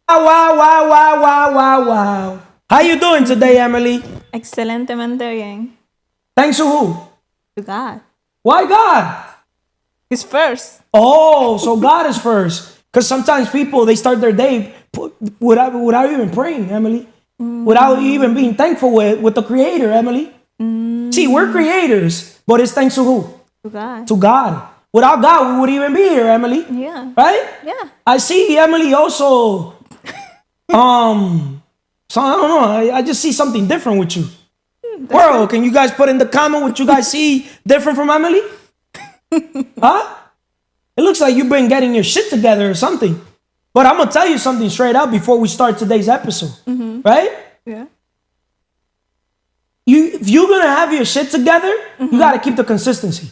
Wow, wow, wow, wow, wow, wow. How you doing today, Emily? Excelentemente bien. Thanks to who? To God. Why God? He's first. Oh, so God is first. Because sometimes people, they start their day without even praying, Emily. Without even being thankful with the Creator, Emily. See, we're creators, but it's thanks to who? To God. To God. Without God, we wouldn't even be here, Emily. Yeah. Right? Yeah. I see Emily also. So I don't know. I just see something different with you. World, can you guys put in the comment what you guys see different from Emily? Huh? It looks like you've been getting your shit together or something. But I'm gonna tell you something straight up before we start today's episode. Right? Yeah. If you're gonna have your shit together, you gotta keep the consistency.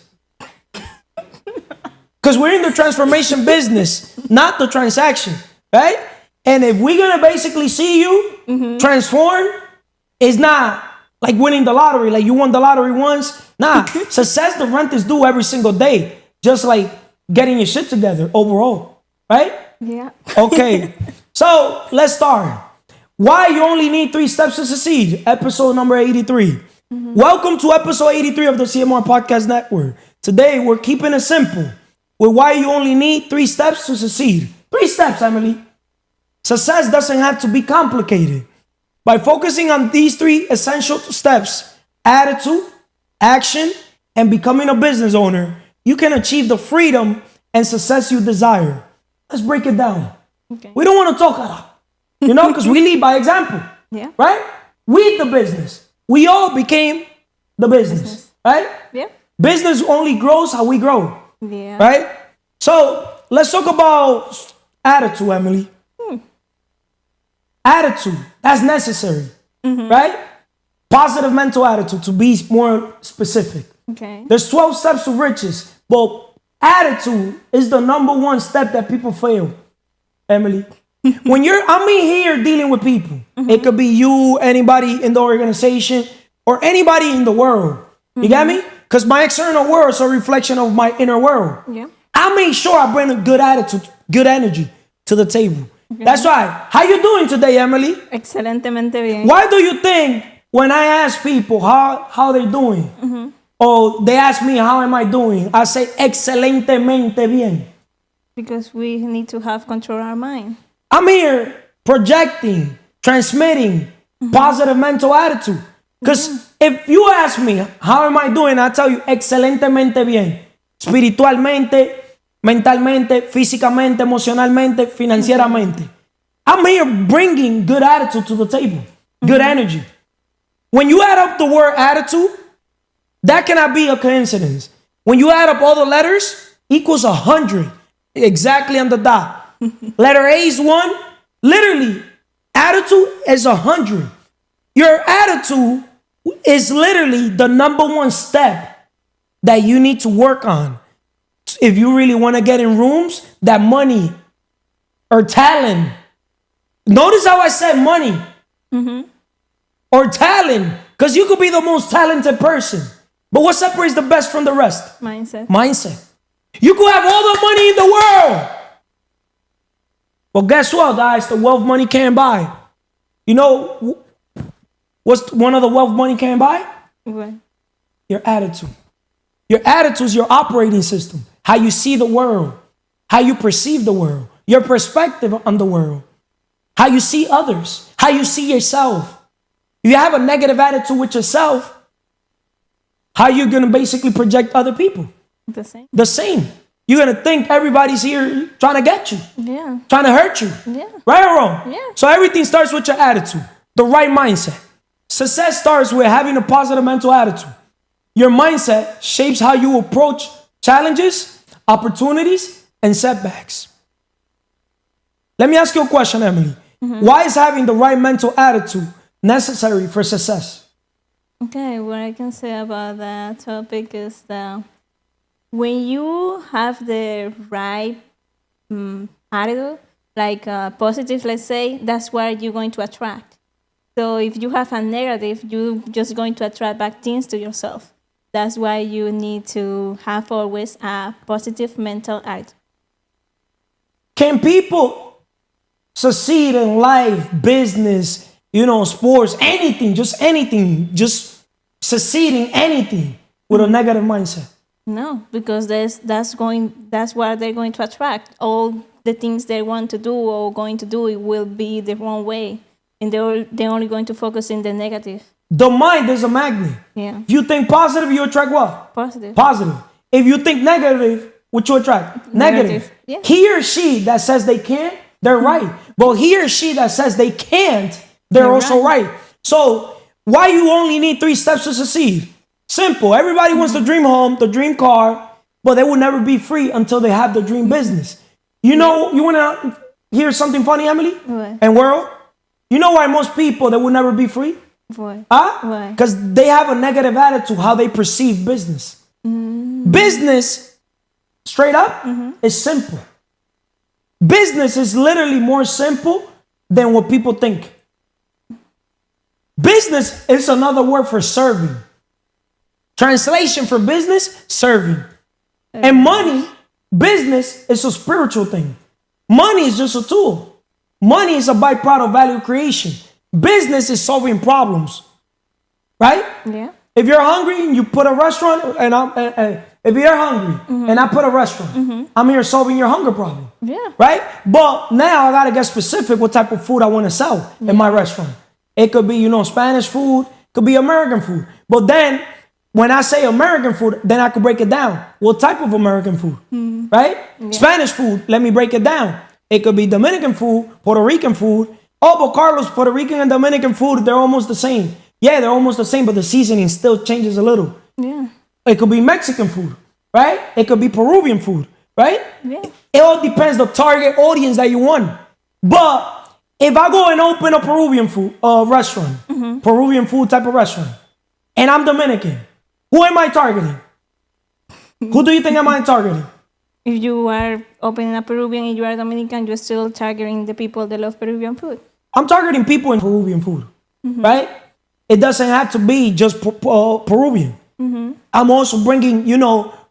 Because we're in the transformation business, not the transaction, right? And if we're gonna basically see you transform, it's not like winning the lottery, like you won the lottery once. Nah, success, the rent is due every single day, just like getting your shit together overall, right? Yeah. Okay, so let's start. Why you only need 3 steps to succeed, episode number 83. Welcome to episode 83 of the CMR Podcast Network. Today, we're keeping it simple with why you only need 3 steps to succeed. 3 steps, Emily. Success doesn't have to be complicated. By focusing on these 3 essential steps, attitude, action, and becoming a business owner, you can achieve the freedom and success you desire. Let's break it down. Okay. We don't want to talk a lot, because we lead by example, Yeah. right? We the business. We all became the business, right? Yeah. Business only grows how we grow, Yeah. right? So let's talk about attitude, Emily. Attitude, that's necessary, right? Positive mental attitude, to be more specific. Okay. There's 12 steps to riches, but attitude is the number 1 step that people fail, Emily. I'm in here dealing with people. It could be you, anybody in the organization, or anybody in the world. You get me? Because my external world is a reflection of my inner world. Yeah. I make sure I bring a good attitude, good energy to the table. Okay. That's right. How you doing today, Emily? Excelentemente bien. Why do you think when I ask people how they're doing, or they ask me how am I doing, I say excelentemente bien? Because we need to have control of our mind. I'm here projecting, transmitting positive mental attitude. Because if you ask me how am I doing, I tell you excelentemente bien. Espiritualmente, mentalmente, físicamente, emocionalmente, financieramente. I'm here bringing good attitude to the table, good energy. When you add up the word attitude, that cannot be a coincidence. When you add up all the letters, equals 100, exactly on the dot. Letter A is 1. Literally, attitude is 100. Your attitude is literally the number 1 step that you need to work on. If you really want to get in rooms, that money or talent. Notice how I said money or talent, because you could be the most talented person. But what separates the best from the rest? Mindset. Mindset. You could have all the money in the world. But guess what, guys? The wealth money can't buy. You know what's one of the wealth money can't buy? What? Your attitude. Your attitude is your operating system. How you see the world. How you perceive the world. Your perspective on the world. How you see others. How you see yourself. If you have a negative attitude with yourself, how you going to basically project other people? The same. The same. You're going to think everybody's here trying to get you. Yeah. Trying to hurt you. Yeah. Right or wrong? Yeah. So everything starts with your attitude. The right mindset. Success starts with having a positive mental attitude. Your mindset shapes how you approach challenges, opportunities, and setbacks. Let me ask you a question, Emily. Why is having the right mental attitude necessary for success? Okay, what I can say about that topic is that when you have the right attitude, like positive, let's say, that's what you're going to attract. So if you have a negative, you're just going to attract bad things to yourself. That's why you need to have always a positive mental attitude. Can people succeed in life, business, sports, anything, just succeed in anything with a negative mindset. No, because that's what they're going to attract. All the things they want to do or going to do, it will be the wrong way, and they're only going to focus in the negative. The mind is a magnet. Yeah. If you think positive, you attract what? Positive. Positive. If you think negative, what you attract? Negative. Yeah. He or she that says they can't, they're right. But he or she that says they can't, they're also right. So why you only need 3 steps to succeed? Simple. Everybody wants the dream home, the dream car, but they will never be free until they have the dream business. You know, you want to hear something funny, Emily? What? And world? You know why most people, they will never be free? Why? Huh? Because they have a negative attitude, how they perceive business. Business, straight up, is simple. Business is literally more simple than what people think. Business is another word for serving. Translation for business, serving. And money, business is a spiritual thing. Money is just a tool. Money is a byproduct of value creation. Business is solving problems. Right? Yeah. If you're hungry and you put a restaurant, and if you're hungry and I put a restaurant, I'm here solving your hunger problem. Yeah. Right? But now I got to get specific what type of food I want to sell in my restaurant. It could be, Spanish food, could be American food. But then when I say American food, then I could break it down. What type of American food? Right? Yeah. Spanish food, let me break it down. It could be Dominican food, Puerto Rican food. Oh, but Carlos, Puerto Rican and Dominican food, they're almost the same. Yeah, they're almost the same, but the seasoning still changes a little. Yeah. It could be Mexican food, right? It could be Peruvian food, right? Yeah. It all depends the target audience that you want. But if I go and open a Peruvian food restaurant, Peruvian food type of restaurant, and I'm Dominican, who am I targeting? Who do you think am I targeting? If you are opening a Peruvian and you are Dominican, you're still targeting the people that love Peruvian food. I'm targeting people in Peruvian food, right? It doesn't have to be just Peruvian. I'm also bringing,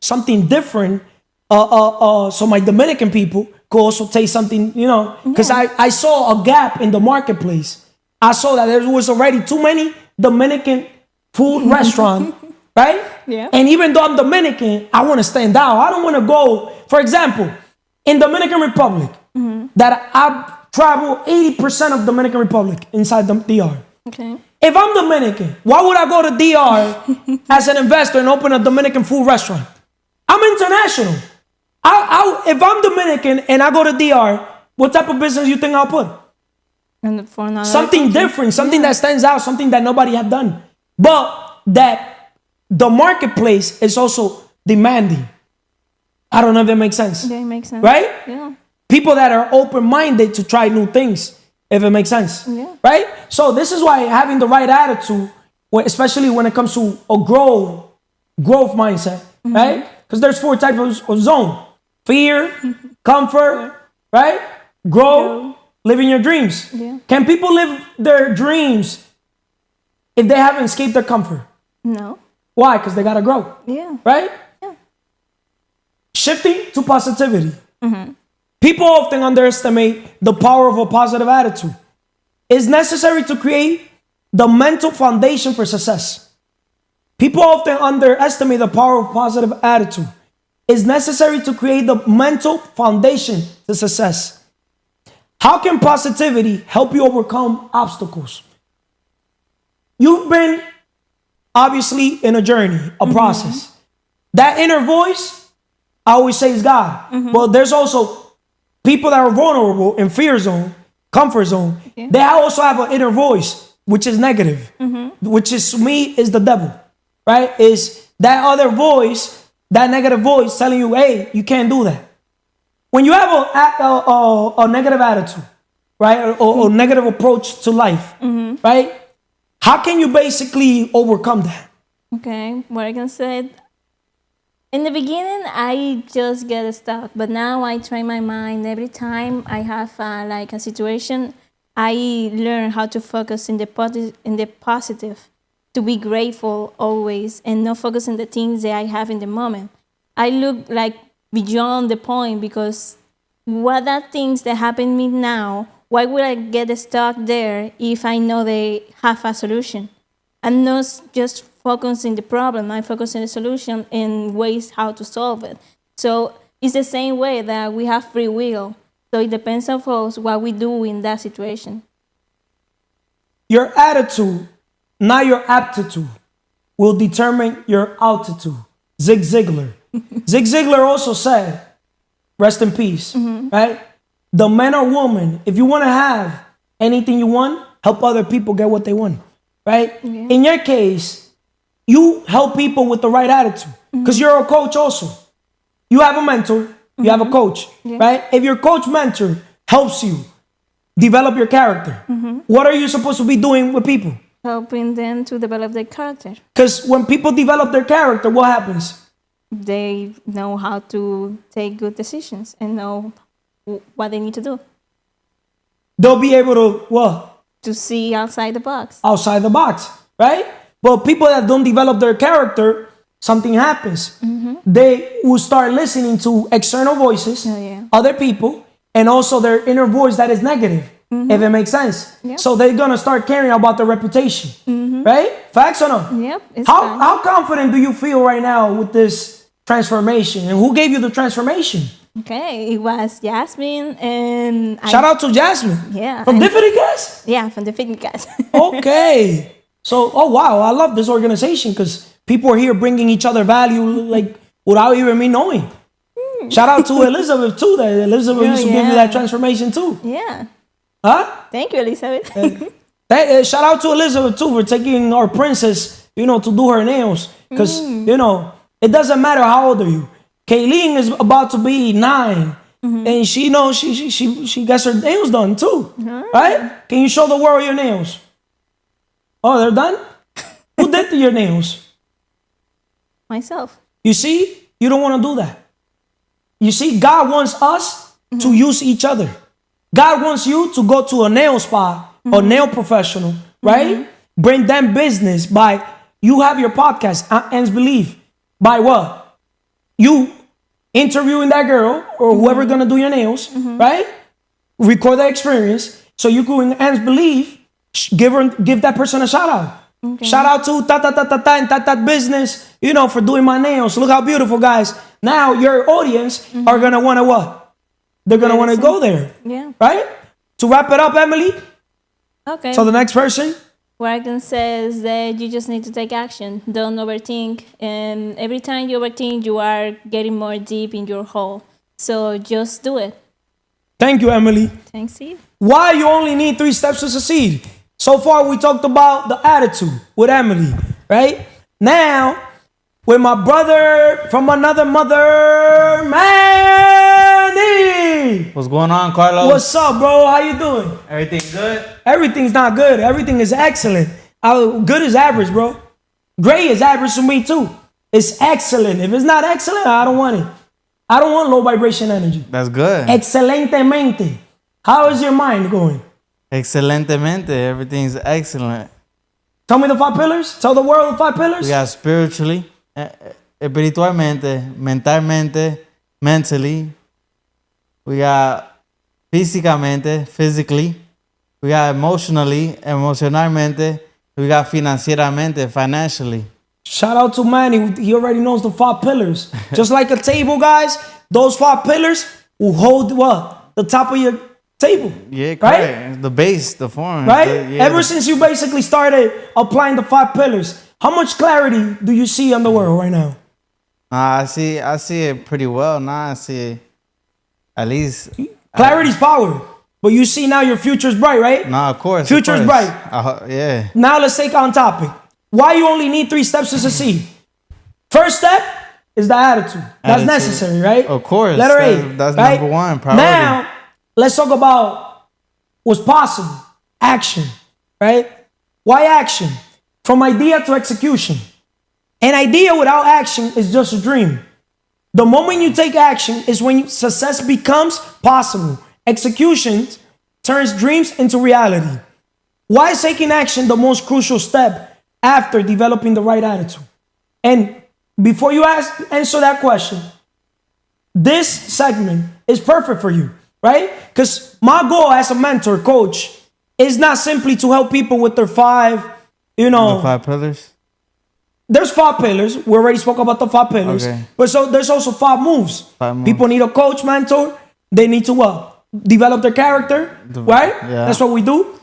something different. So my Dominican people could also taste something, because I saw a gap in the marketplace. I saw that there was already too many Dominican food restaurants, right? Yeah. And even though I'm Dominican, I want to stand out. I don't want to go, for example, in Dominican Republic, that I travel 80% of Dominican Republic inside the DR. Okay. If I'm Dominican, why would I go to DR as an investor and open a Dominican food restaurant? I'm international. If I'm Dominican and I go to DR, what type of business you think I'll put? And for another something country. Different, something that stands out, something that nobody have done. But that the marketplace is also demanding. I don't know if that makes sense. Yeah, it makes sense. Right? Yeah. People that are open-minded to try new things, if it makes sense. Yeah. Right? So this is why having the right attitude, especially when it comes to a growth mindset, right? Because there's 4 types of zone. Fear, comfort, right? Grow, living your dreams. Yeah. Can people live their dreams if they haven't escaped their comfort? No. Why? Because they got to grow. Yeah. Right? Yeah. Shifting to positivity. People often underestimate the power of a positive attitude. It's necessary to create the mental foundation for success. People often underestimate the power of positive attitude. It's necessary to create the mental foundation to success. How can positivity help you overcome obstacles? You've been obviously in a journey, a process. That inner voice, I always say, is God. But there's also people that are vulnerable in fear zone, comfort zone. Okay. They also have an inner voice, which is negative, which is, to me, is the devil, right? Is that other voice, that negative voice telling you, hey, you can't do that. When you have a negative attitude, right, or negative approach to life, right, how can you basically overcome that? Okay, what I can say, in the beginning, I just get stuck, but now I train my mind. Every time I have a situation, I learn how to focus in the positive, to be grateful always, and not focus on the things that I have in the moment. I look like beyond the point, because what are things that happen to me now why would I get stuck there if I know they have a solution? I'm not just focusing on the problem, I focus on the solution and ways how to solve it. So it's the same way that we have free will. So it depends on us what we do in that situation. Your attitude, not your aptitude, will determine your altitude. Zig Ziglar. Zig Ziglar also said, rest in peace, right? The man or woman, if you want to have anything you want, help other people get what they want, right? Yeah. In your case, you help people with the right attitude because you're a coach also. You have a mentor, you have a coach, right? If your coach mentor helps you develop your character, what are you supposed to be doing with people? Helping them to develop their character. Because when people develop their character, what happens? They know how to take good decisions and know what they need to do. They'll be able to, what? To see outside the box. Outside the box, right? But people that don't develop their character, something happens. They will start listening to external voices, other people, and also their inner voice that is negative, if it makes sense. Yep. So they're going to start caring about their reputation, right? Facts or no? Yep. It's How confident do you feel right now with this transformation? And who gave you the transformation? Okay, it was Jasmine and Shout out to Jasmine. Yeah. From Different Guys? Yeah, from the fitness guys. Okay. So, oh wow, I love this organization because people are here bringing each other value like without even me knowing. Shout out to Elizabeth too. That Elizabeth used to give you that transformation too. Yeah. Huh? Thank you, Elizabeth. Shout out to Elizabeth too for taking our princess, to do her nails. Because, it doesn't matter how old are you. Kayleen is about to be 9. And she gets her nails done too. Right? Can you show the world your nails? Oh, they're done? Who did your nails? Myself. You see? You don't want to do that. You see, God wants us to use each other. God wants you to go to a nail spa or nail professional, right? Bring them business by, you have your podcast, Ends Believe. By what? You interviewing that girl or whoever gonna do your nails, right? Record that experience so you can Ends Believe, give that person a shout out. Okay. Shout out to ta business, for doing my nails. Look how beautiful, guys. Now your audience are gonna wanna what? They're gonna wanna go there. Yeah. Right? To wrap it up, Emily. Okay. So the next person. What I can say is that you just need to take action. Don't overthink. And every time you overthink, you are getting more deep in your hole. So just do it. Thank you, Emily. Thanks, Steve. Why you only need 3 steps to succeed? So far, we talked about the attitude with Emily, right? Now, with my brother from another mother, Manny. What's going on, Carlos? What's up, bro? How you doing? Everything good? Everything's not good. Everything is excellent. Good is average, bro. Great is average to me, too. It's excellent. If it's not excellent, I don't want it. I don't want low vibration energy. That's good. Excelentemente. How is your mind going? Excelentemente. Everything's excellent. Tell me the 5 pillars. Tell the world the 5 pillars. We got spiritually, espiritualmente, mentalmente, mentally. We got físicamente, physically. We got emocionalmente. We got financieramente, financially. Shout out to Manny. He already knows the 5 pillars. Just like a table, guys, those 5 pillars will hold what? The top of your table. Yeah, correct. Right? The base, the form. Right? Yeah, Ever since you basically started applying the 5 pillars, how much clarity do you see on the world right now? I see it pretty well. Now I see it, at least. Clarity's power. But you see now your future's bright, right? No, of course. Future's bright. Yeah. Now let's take on topic. Why you only need 3 steps to succeed? First step is the attitude. That's necessary, right? Of course. Letter A. That's right? number 1. Priority. Now, let's talk about what's possible. Action, right? Why action? From idea to execution. An idea without action is just a dream. The moment you take action is when success becomes possible. Execution turns dreams into reality. Why is taking action the most crucial step after developing the right attitude? And before you answer that question, this segment is perfect for you right? Because my goal as a mentor, coach, is not simply to help people with their The 5 pillars. there's 5 pillars. We already spoke about the 5 pillars. Okay. But so there's also 5 moves. 5 moves. People need a coach, mentor. They need to develop their character, right? Yeah. That's what we do.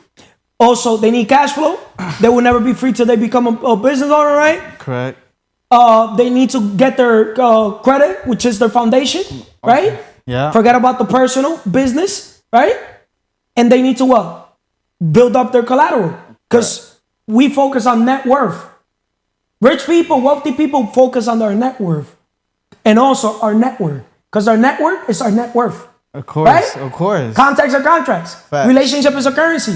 Also, they need cash flow. They will never be free till they become a business owner, right? Correct. They need to get their credit, which is their foundation, right? Yeah. Forget about the personal business, right? And they need to build up their collateral, because we focus on net worth. Rich people, wealthy people focus on their net worth, and also our network, because our network is our net worth. Of course. Right? Of course. Contacts are contracts. Facts. Relationship is a currency.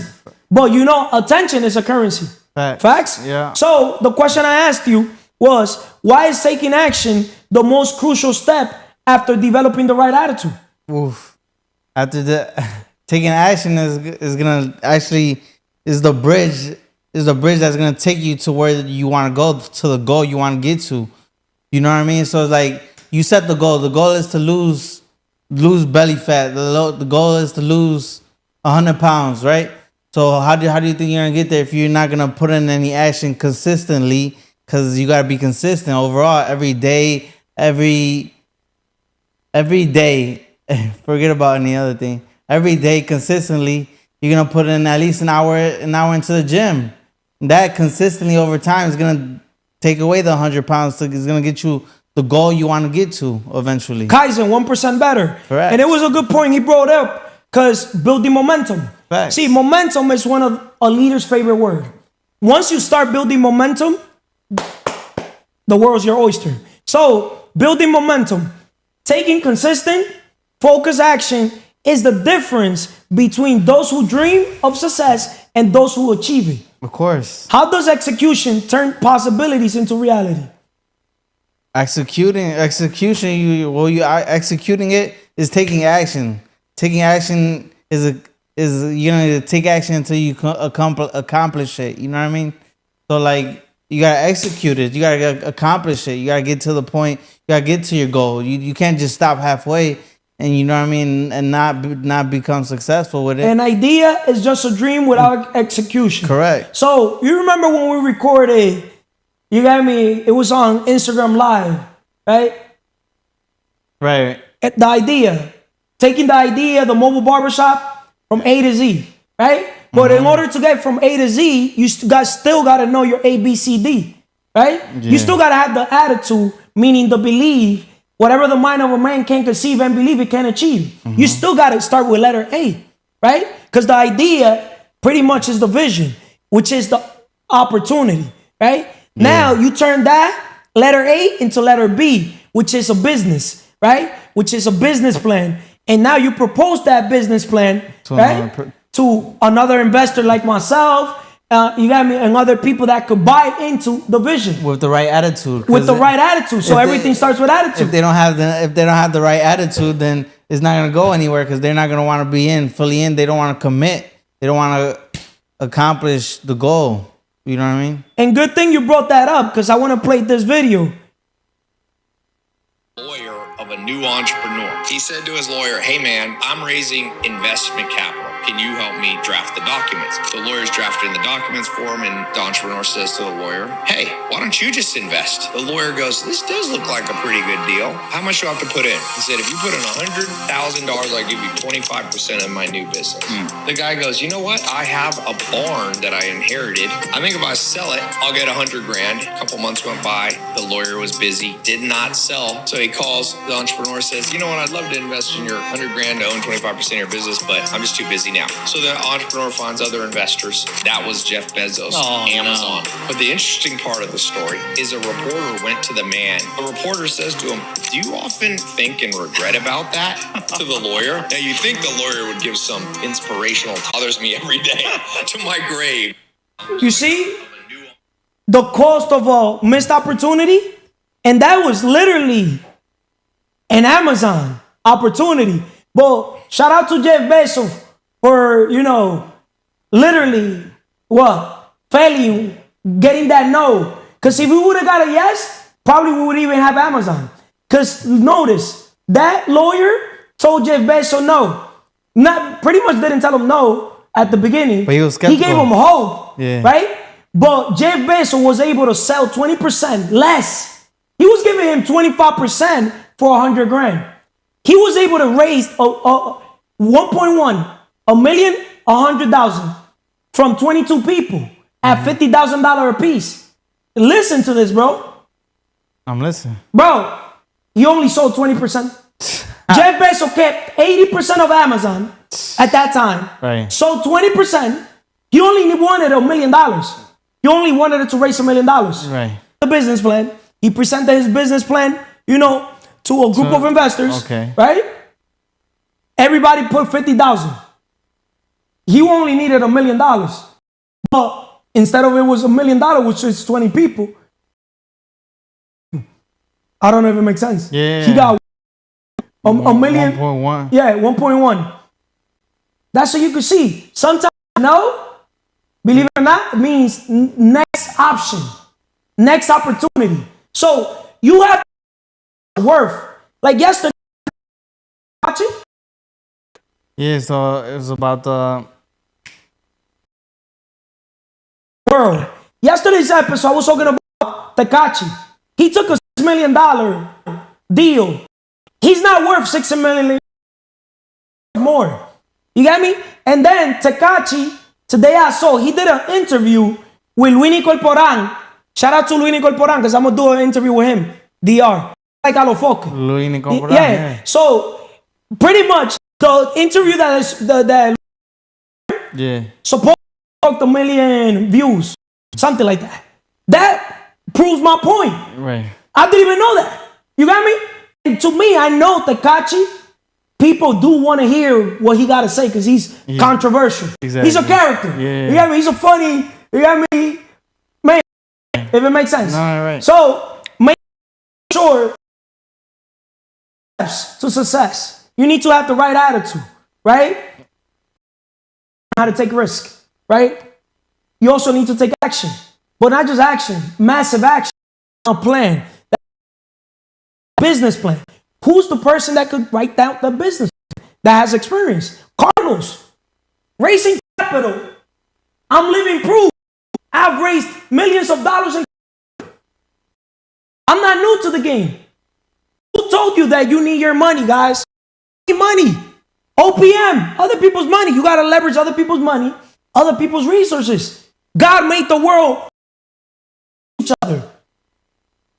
But attention is a currency. Facts? Yeah. So the question I asked you was, why is taking action the most crucial step after developing the right attitude? Oof. After taking action is gonna actually is the bridge that's gonna take you to where you want to go, to the goal you want to get to. You know what I mean? So it's like you set the goal. The goal is to lose belly fat. The goal is to lose 100 pounds, right? So how do you think you're gonna get there if you're not gonna put in any action consistently? Because you gotta be consistent overall every day. Forget about any other thing. Every day consistently, you're gonna put in at least an hour into the gym. That consistently over time is gonna take away the 100 pounds. So it's gonna get you the goal you want to get to eventually. Kaizen, 1% better. Correct. And it was a good point he brought up, because building momentum. Facts. See, momentum is one of a leader's favorite word. Once you start building momentum, the world's your oyster. So building momentum, taking consistent, focused action is the difference between those who dream of success and those who achieve it. Of course. How does execution turn possibilities into reality? Executing executing it is taking action. Taking action is you know, to take action until you accomplish it. You know what I mean? So like you gotta execute it. You gotta accomplish it. You gotta get to the point. You gotta get to your goal. You can't just stop halfway. And you know what I mean, and not become successful with it. An idea is just a dream without execution. Correct. So you remember when we recorded? You got me. It was on Instagram Live, right? Right. The idea, taking the idea, the mobile barbershop from A to Z, right? But in order to get from A to Z, you still got to know your ABCD, right? Yeah. You still got to have the attitude, meaning the belief. Whatever the mind of a man can conceive and believe, it can achieve. You still got to start with letter A, right? Because the idea pretty much is the vision, which is the opportunity, right? Yeah. Now you turn that letter A into letter B, which is a business, right? Which is a business plan. And now you propose that business plan, to another investor like myself. You got me, and other people that could buy into the vision with the right attitude. With the right attitude, so everything starts with attitude. If they don't have the right attitude, then it's not gonna go anywhere, because they're not gonna want to be fully in. They don't want to commit. They don't want to accomplish the goal. You know what I mean? And good thing you brought that up, because I want to play this video. Lawyer of a new entrepreneur. He said to his lawyer, "Hey man, I'm raising investment capital. Can you help me draft the documents?" The lawyer's drafting the documents for him, and the entrepreneur says to the lawyer, "Hey, why don't you just invest?" The lawyer goes, "This does look like a pretty good deal. How much do I have to put in?" He said, "If you put in $100,000, I'll give you 25% of my new business." The guy goes, "You know what? I have a barn that I inherited. I think if I sell it, I'll get 100 grand. A couple months went by. The lawyer was busy, did not sell. So he calls the entrepreneur, says, "You know what? I'd love to invest in your 100 grand to own 25% of your business, but I'm just too busy now." So the entrepreneur finds other investors. That was Jeff Bezos, Amazon. No. But the interesting part of the story is a reporter went to the man. A reporter says to him, "Do you often think and regret about that?" To the lawyer. Now you think the lawyer would give some inspirational, bothers me every day to my grave. You see the cost of a missed opportunity? And that was literally an Amazon opportunity. But shout out to Jeff Bezos for, literally failing, getting that no. Because if we would have got a yes, probably we would even have Amazon. Because notice, that lawyer told Jeff Bezos no. pretty much didn't tell him no at the beginning. But he was He gave skeptical. him hope, Yeah. right? But Jeff Bezos was able to sell 20% less. He was giving him 25% for 100 grand. He was able to raise 1.1, $1,100,000 from 22 people at $50,000 a piece. Listen to this, bro. I'm listening. Bro, he only sold 20%. Jeff Bezos kept 80% of Amazon at that time. Right. Sold 20%. He only wanted $1 million. He only wanted it to raise $1 million. Right. The business plan. He presented his business plan, to a group of investors. Okay. Right? Everybody put 50,000. He only needed $1 million. But instead of it was $1 million, which is 20 people, I don't know if it makes sense. Yeah. He got a million. 1.1. Yeah, 1.1. That's so you can see. Sometimes no, believe it or not, it means next option, next opportunity. So you have worth. Like yesterday, watch it. Yeah, so it was about the World. Yesterday's episode, I was talking about Tekashi. He took a $6 million deal. He's not worth $6 million more. You get me? And then Tekashi, today I saw, he did an interview with Luini Corporan. Shout out to Luini Corporan, because I'm going to do an interview with him. DR. Like a lo foco. Luini Corporan. Yeah. So, pretty much, the interview that Yeah. supposed to talk 1 million views. Something like that. That proves my point. Right. I didn't even know that. You got me? And to me, I know Tekashi, people do want to hear what he got to say because he's controversial. Exactly. He's a character. Yeah. You got me? He's a funny, you got me? Man, if it makes sense. No, right. So, make sure steps to success. You need to have the right attitude, right? How to take risk, right? You also need to take action, but not just action, massive action, a plan, business plan. Who's the person that could write down the business plan that has experience? Carlos, raising capital. I'm living proof. I've raised millions of dollars. I'm not new to the game. Who told you that you need your money, guys? You need money. OPM, other people's money. You got to leverage other people's money, other people's resources. God made the world each other.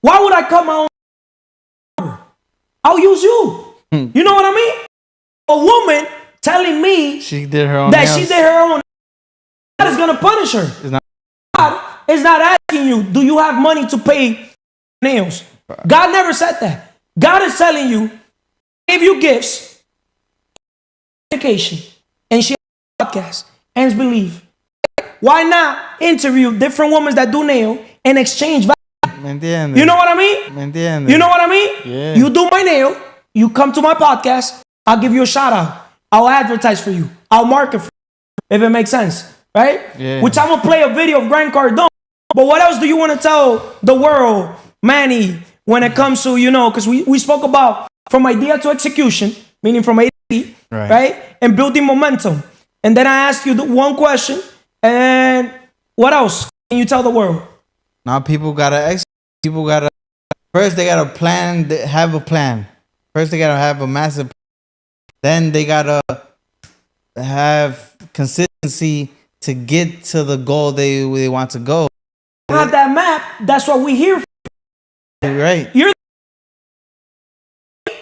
Why would I cut my own? I'll use you. You know what I mean? A woman telling me She did her own that nails. she did her own. God is going to punish her. It's not- God is not asking you, do you have money to pay nails? God never said that. God is telling you, give you gifts, education, and share podcast, and believe. Why not interview different women that do nail and exchange value? ¿Me entiendes? You know what I mean? ¿Me entiendes? You know what I mean? Yeah. You do my nail, you come to my podcast, I'll give you a shout out. I'll advertise for you. I'll market for you, if it makes sense, right? Yeah. Which I'm going to play a video of Grant Cardone. But what else do you want to tell the world, Manny, when it comes to, because we spoke about from idea to execution, meaning from A to B, right? And building momentum. And then I asked you the one question, and what else can you tell the world? Now people gotta execute. People gotta first they gotta plan. Have a plan. First they gotta have a massive. Then they gotta have consistency to get to the goal they want to go. Have that map. That's what we here for. Right.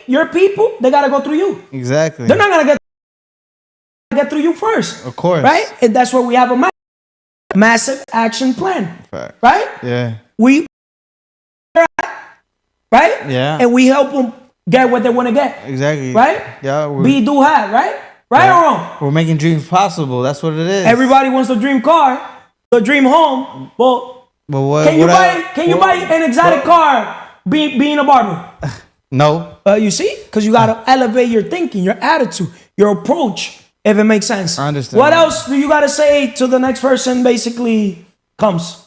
Your people, they gotta go through you. Exactly. They're not gonna get through you first. Of course. Right? And that's where we have a massive action plan. Fact. Right? Yeah. We right? Yeah. And we help them get what they want to get. Exactly. Right? Yeah. We do have, right? Right or wrong? We're making dreams possible. That's what it is. Everybody wants the dream car, the dream home. But what, can you buy an exotic car being a barber? No. You see? Because you got to elevate your thinking, your attitude, your approach, if it makes sense. I understand. What else do you got to say to the next person basically comes?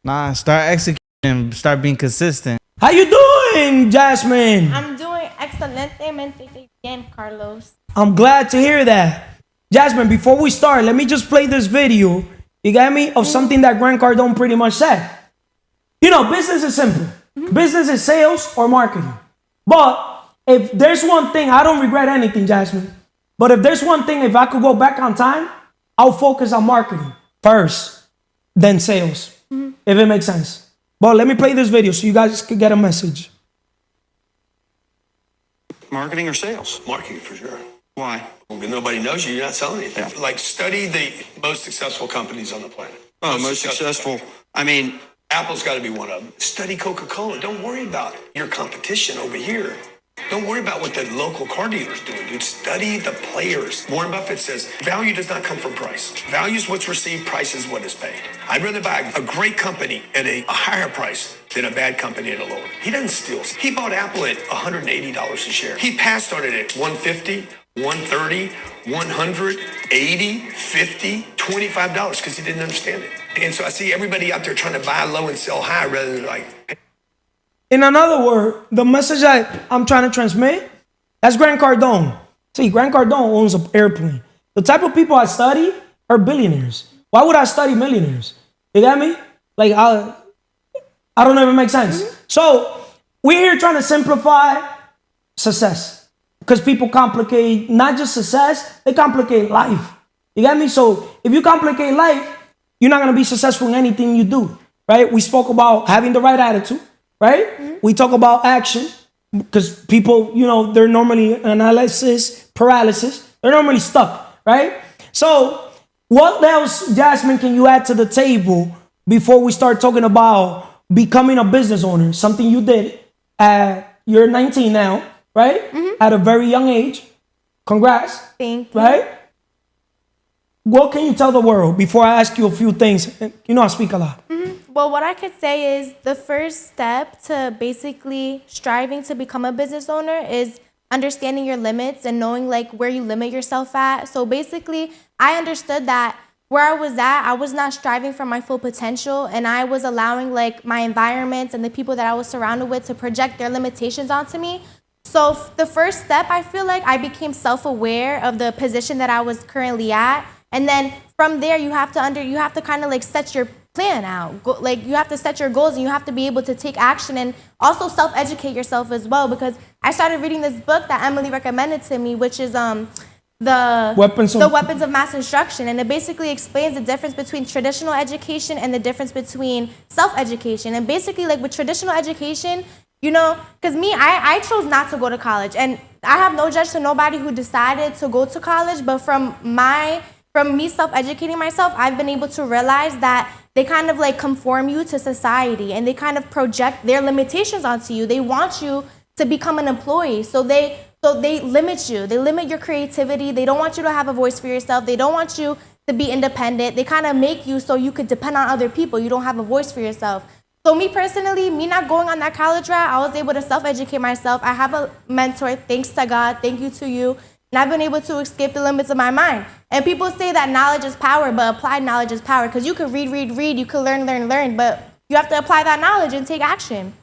Nah, start executing. Start being consistent. How you doing, Jasmine? I'm doing excelentemente bien, Carlos. I'm glad to hear that. Jasmine, before we start, let me just play this video, you got me, of something that Grant Cardone pretty much said. You know, business is simple. Business is sales or marketing. But if there's one thing, I don't regret anything, Jasmine. But if there's one thing, if I could go back on time, I'll focus on marketing first, then sales, if it makes sense. But let me play this video so you guys could get a message. Marketing or sales? Marketing for sure. Why? Well, because nobody knows you, you're not selling anything. Yeah. Like, study the most successful companies on the planet. Oh, most successful. I mean, Apple's got to be one of them. Study Coca-Cola. Don't worry about your competition over here. Don't worry about what the local car dealer's doing, dude. Study the players. Warren Buffett says, value does not come from price. Value is what's received, price is what is paid. I'd rather buy a great company at a higher price than a bad company at a lower. He doesn't steal. He bought Apple at $180 a share. He passed on it at $150, $130, $100, $80, $50, $25 because he didn't understand it. And so I see everybody out there trying to buy low and sell high rather than like... In another word, the message that I'm trying to transmit, that's Grant Cardone. See, Grant Cardone owns an airplane. The type of people I study are billionaires. Why would I study millionaires? You got me? Like, I don't know if it makes sense. So, we're here trying to simplify success. Because people complicate not just success, they complicate life. You got me? So, if you complicate life, you're not going to be successful in anything you do, right? We spoke about having the right attitude. Right? We talk about action because people, you know, they're normally analysis paralysis. They're normally stuck, right? So what else, Jasmine, can you add to the table before we start talking about becoming a business owner? Something you did you're 19 now, right? At a very young age. Congrats. Thank you. Right? What can you tell the world before I ask you a few things? You know I speak a lot. Well, what I could say is the first step to basically striving to become a business owner is understanding your limits and knowing like where you limit yourself at. So basically, I understood that where I was at, I was not striving for my full potential, and I was allowing like my environment and the people that I was surrounded with to project their limitations onto me. So the first step, I feel like I became self-aware of the position that I was currently at. And then from there, you have to kind of like set your plan out. You have to set your goals, and you have to be able to take action and also self-educate yourself as well. Because I started reading this book that Emily recommended to me, which is the Weapons of Mass Instruction, and it basically explains the difference between traditional education and the difference between self-education. And basically, like with traditional education, you know, because I chose not to go to college, and I have no judge to nobody who decided to go to college, but from me self-educating myself, I've been able to realize that they kind of like conform you to society, and they kind of project their limitations onto you. They want you to become an employee. So they limit you. They limit your creativity. They don't want you to have a voice for yourself. They don't want you to be independent. They kind of make you so you could depend on other people. You don't have a voice for yourself. So me personally, me not going on that college route, I was able to self-educate myself. I have a mentor, thanks to God, thank you to you. And I've been able to escape the limits of my mind. And people say that knowledge is power, but applied knowledge is power. Because you could read, you could learn, but you have to apply that knowledge and take action.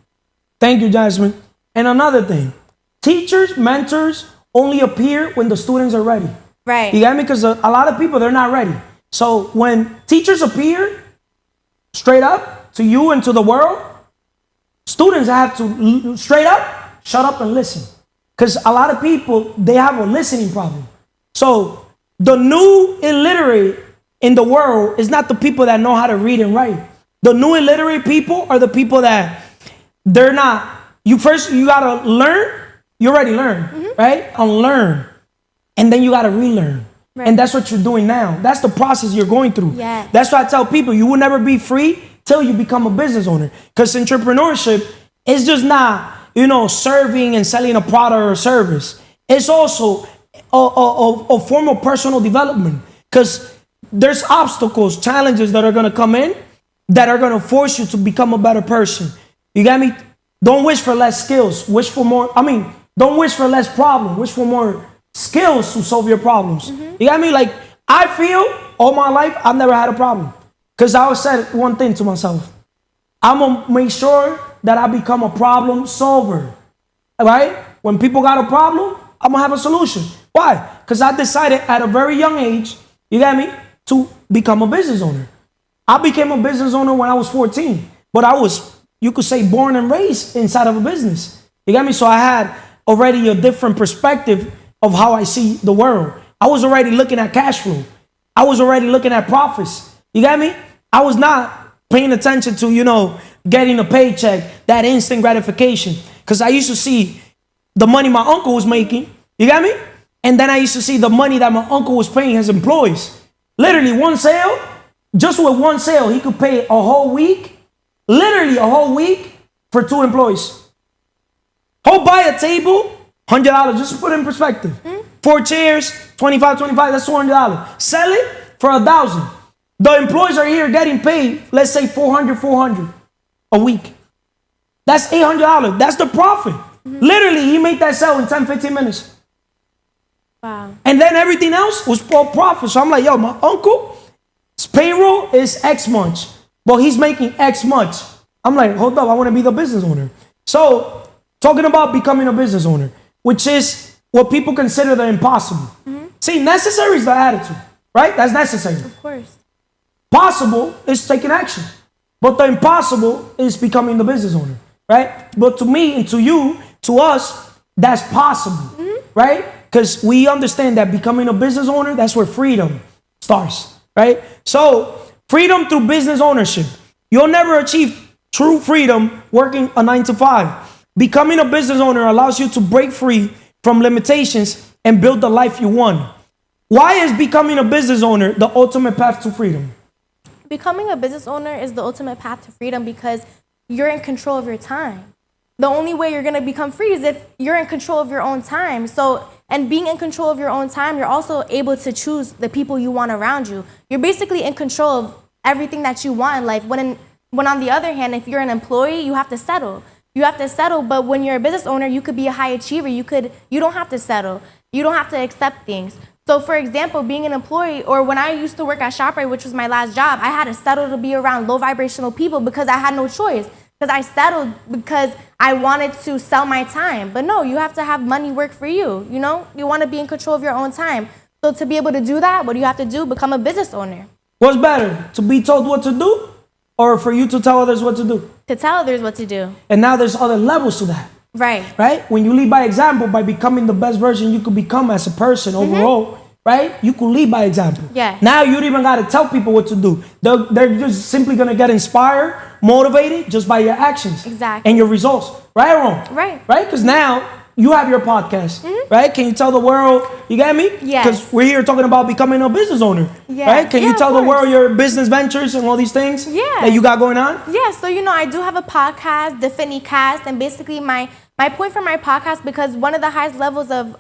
Thank you, Jasmine. And another thing, teachers, mentors only appear when the students are ready. Right. You got me? Because a lot of people, they're not ready. So when teachers appear straight up to you and to the world, students have to straight up, shut up and listen. Because a lot of people, they have a listening problem. So the new illiterate in the world is not the people that know how to read and write. The new illiterate people are the people that they're not. You gotta learn. You already learned, right? Unlearn. And then you gotta relearn. Right. And that's what you're doing now. That's the process you're going through. Yeah. That's why I tell people you will never be free till you become a business owner. Because entrepreneurship is just not, serving and selling a product or service. It's also a form of personal development. Because there's obstacles, challenges that are going to come in that are going to force you to become a better person. You got me? Don't wish for less skills. Wish for more. Don't wish for less problems. Wish for more skills to solve your problems. You got me? Like, I feel all my life, I've never had a problem. Because I always said one thing to myself. I'm going to make sure that I become a problem solver. Right? When people got a problem, I'm going to have a solution. Why? Because I decided at a very young age, you got me, to become a business owner. I became a business owner when I was 14, but I was, you could say, born and raised inside of a business. You got me? So I had already a different perspective of how I see the world. I was already looking at cash flow. I was already looking at profits. You got me? I was not paying attention to, getting a paycheck, that instant gratification. Because I used to see the money my uncle was making. You got me? And then I used to see the money that my uncle was paying his employees. Literally one sale, just with one sale, he could pay a whole week, literally a whole week for 2 employees. He'll buy a table, $100, just to put it in perspective. 4 chairs, $25, that's $200. Sell it for $1,000. The employees are here getting paid, let's say $400 a week. That's $800. That's the profit. Literally, he made that sale in 10, 15 minutes. Wow. And then everything else was for profit. So I'm like, yo, my uncle's payroll is X much, but he's making X much. I'm like, hold up, I want to be the business owner. So talking about becoming a business owner, which is what people consider the impossible. See, necessary is the attitude, right? That's necessary. Of course. Possible is taking action. But the impossible is becoming the business owner, right? But to me and to you, to us, that's possible, right? Because we understand that becoming a business owner, that's where freedom starts, right? So freedom through business ownership. You'll never achieve true freedom working a 9-to-5. Becoming a business owner allows you to break free from limitations and build the life you want. Why is becoming a business owner the ultimate path to freedom? Becoming a business owner is the ultimate path to freedom because you're in control of your time. The only way you're going to become free is if you're in control of your own time. So, and being in control of your own time, you're also able to choose the people you want around you. You're basically in control of everything that you want in life. When on the other hand, if you're an employee, you have to settle. You have to settle, but when you're a business owner, you could be a high achiever. You don't have to settle. You don't have to accept things. So for example, being an employee, or when I used to work at ShopRite, which was my last job, I had to settle to be around low vibrational people because I had no choice. Because I settled because I wanted to sell my time. But no, you have to have money work for you. You want to be in control of your own time. So to be able to do that, what do you have to do? Become a business owner. What's better, to be told what to do or for you to tell others what to do? To tell others what to do. And now there's other levels to that. Right. Right? When you lead by example, by becoming the best version you could become as a person overall, right? You could lead by example. Yeah. Now you don't even got to tell people what to do. They're just simply going to get inspired, motivated just by your actions. Exactly. And your results. Right or wrong? Right. Right? Because now you have your podcast, right? Can you tell the world, you get me? Yes. Because we're here talking about becoming a business owner, right? Can you tell the world your business ventures and all these things that you got going on? Yeah, so I do have a podcast, the Fitney Cast, and basically my point for my podcast, because one of the highest levels of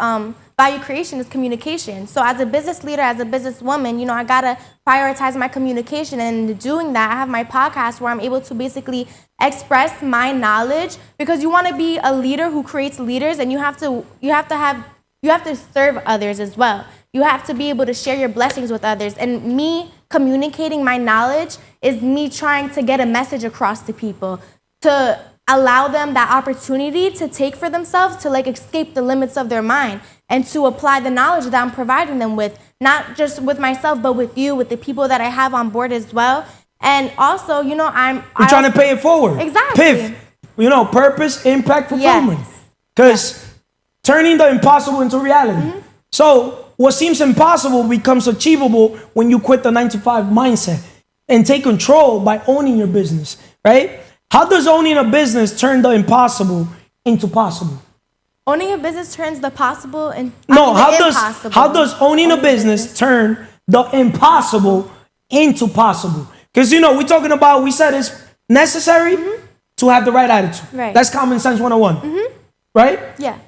value creation is communication. So as a business leader, as a businesswoman, I gotta prioritize my communication, and in doing that, I have my podcast where I'm able to basically express my knowledge, because you want to be a leader who creates leaders, and you have to serve others as well. You have to be able to share your blessings with others, and me communicating my knowledge is me trying to get a message across to people, to allow them that opportunity to take for themselves, to escape the limits of their mind, and to apply the knowledge that I'm providing them with, not just with myself, but with you, with the people that I have on board as well. And also, you're trying to pay it forward. Exactly. PIF, purpose, impact, fulfillment. Because turning the impossible into reality. So what seems impossible becomes achievable when you quit the 9-to-5 mindset and take control by owning your business, right? How does owning a business turn the impossible into possible? Owning a business turns the possible into impossible. How does owning a business turn the impossible into possible? Because we said it's necessary to have the right attitude. Right. That's common sense 101. Right? Yeah.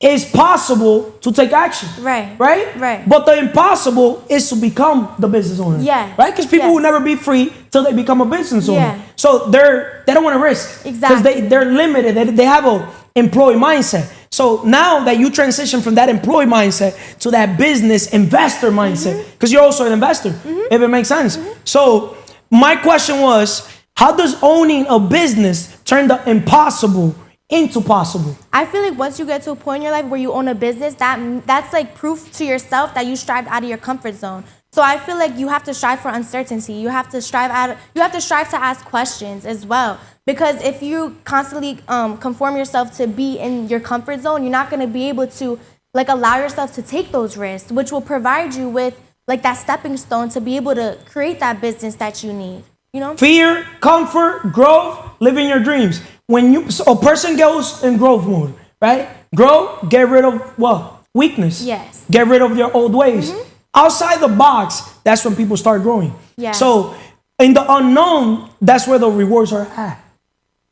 It's possible to take action. Right. Right? Right. But the impossible is to become the business owner. Yes. Right? Because people will never be free till they become a business owner. Yeah. So they don't want to risk. Exactly. Because they're limited. They have an employee mindset. So now that you transition from that employee mindset to that business investor mindset, because you're also an investor, if it makes sense. So my question was, how does owning a business turn the impossible into possible. I feel like once you get to a point in your life where you own a business, that's like proof to yourself that you strived out of your comfort zone. So I feel like you have to strive for uncertainty. You have to strive to ask questions as well. Because if you constantly conform yourself to be in your comfort zone, you're not going to be able to like allow yourself to take those risks, which will provide you with like that stepping stone to be able to create that business that you need. You know? Fear, comfort, growth, living your dreams. When a person goes in growth mode, right? Grow, get rid of what? Weakness. Yes. Get rid of your old ways. Outside the box, that's when people start growing. Yeah. So in the unknown, that's where the rewards are at.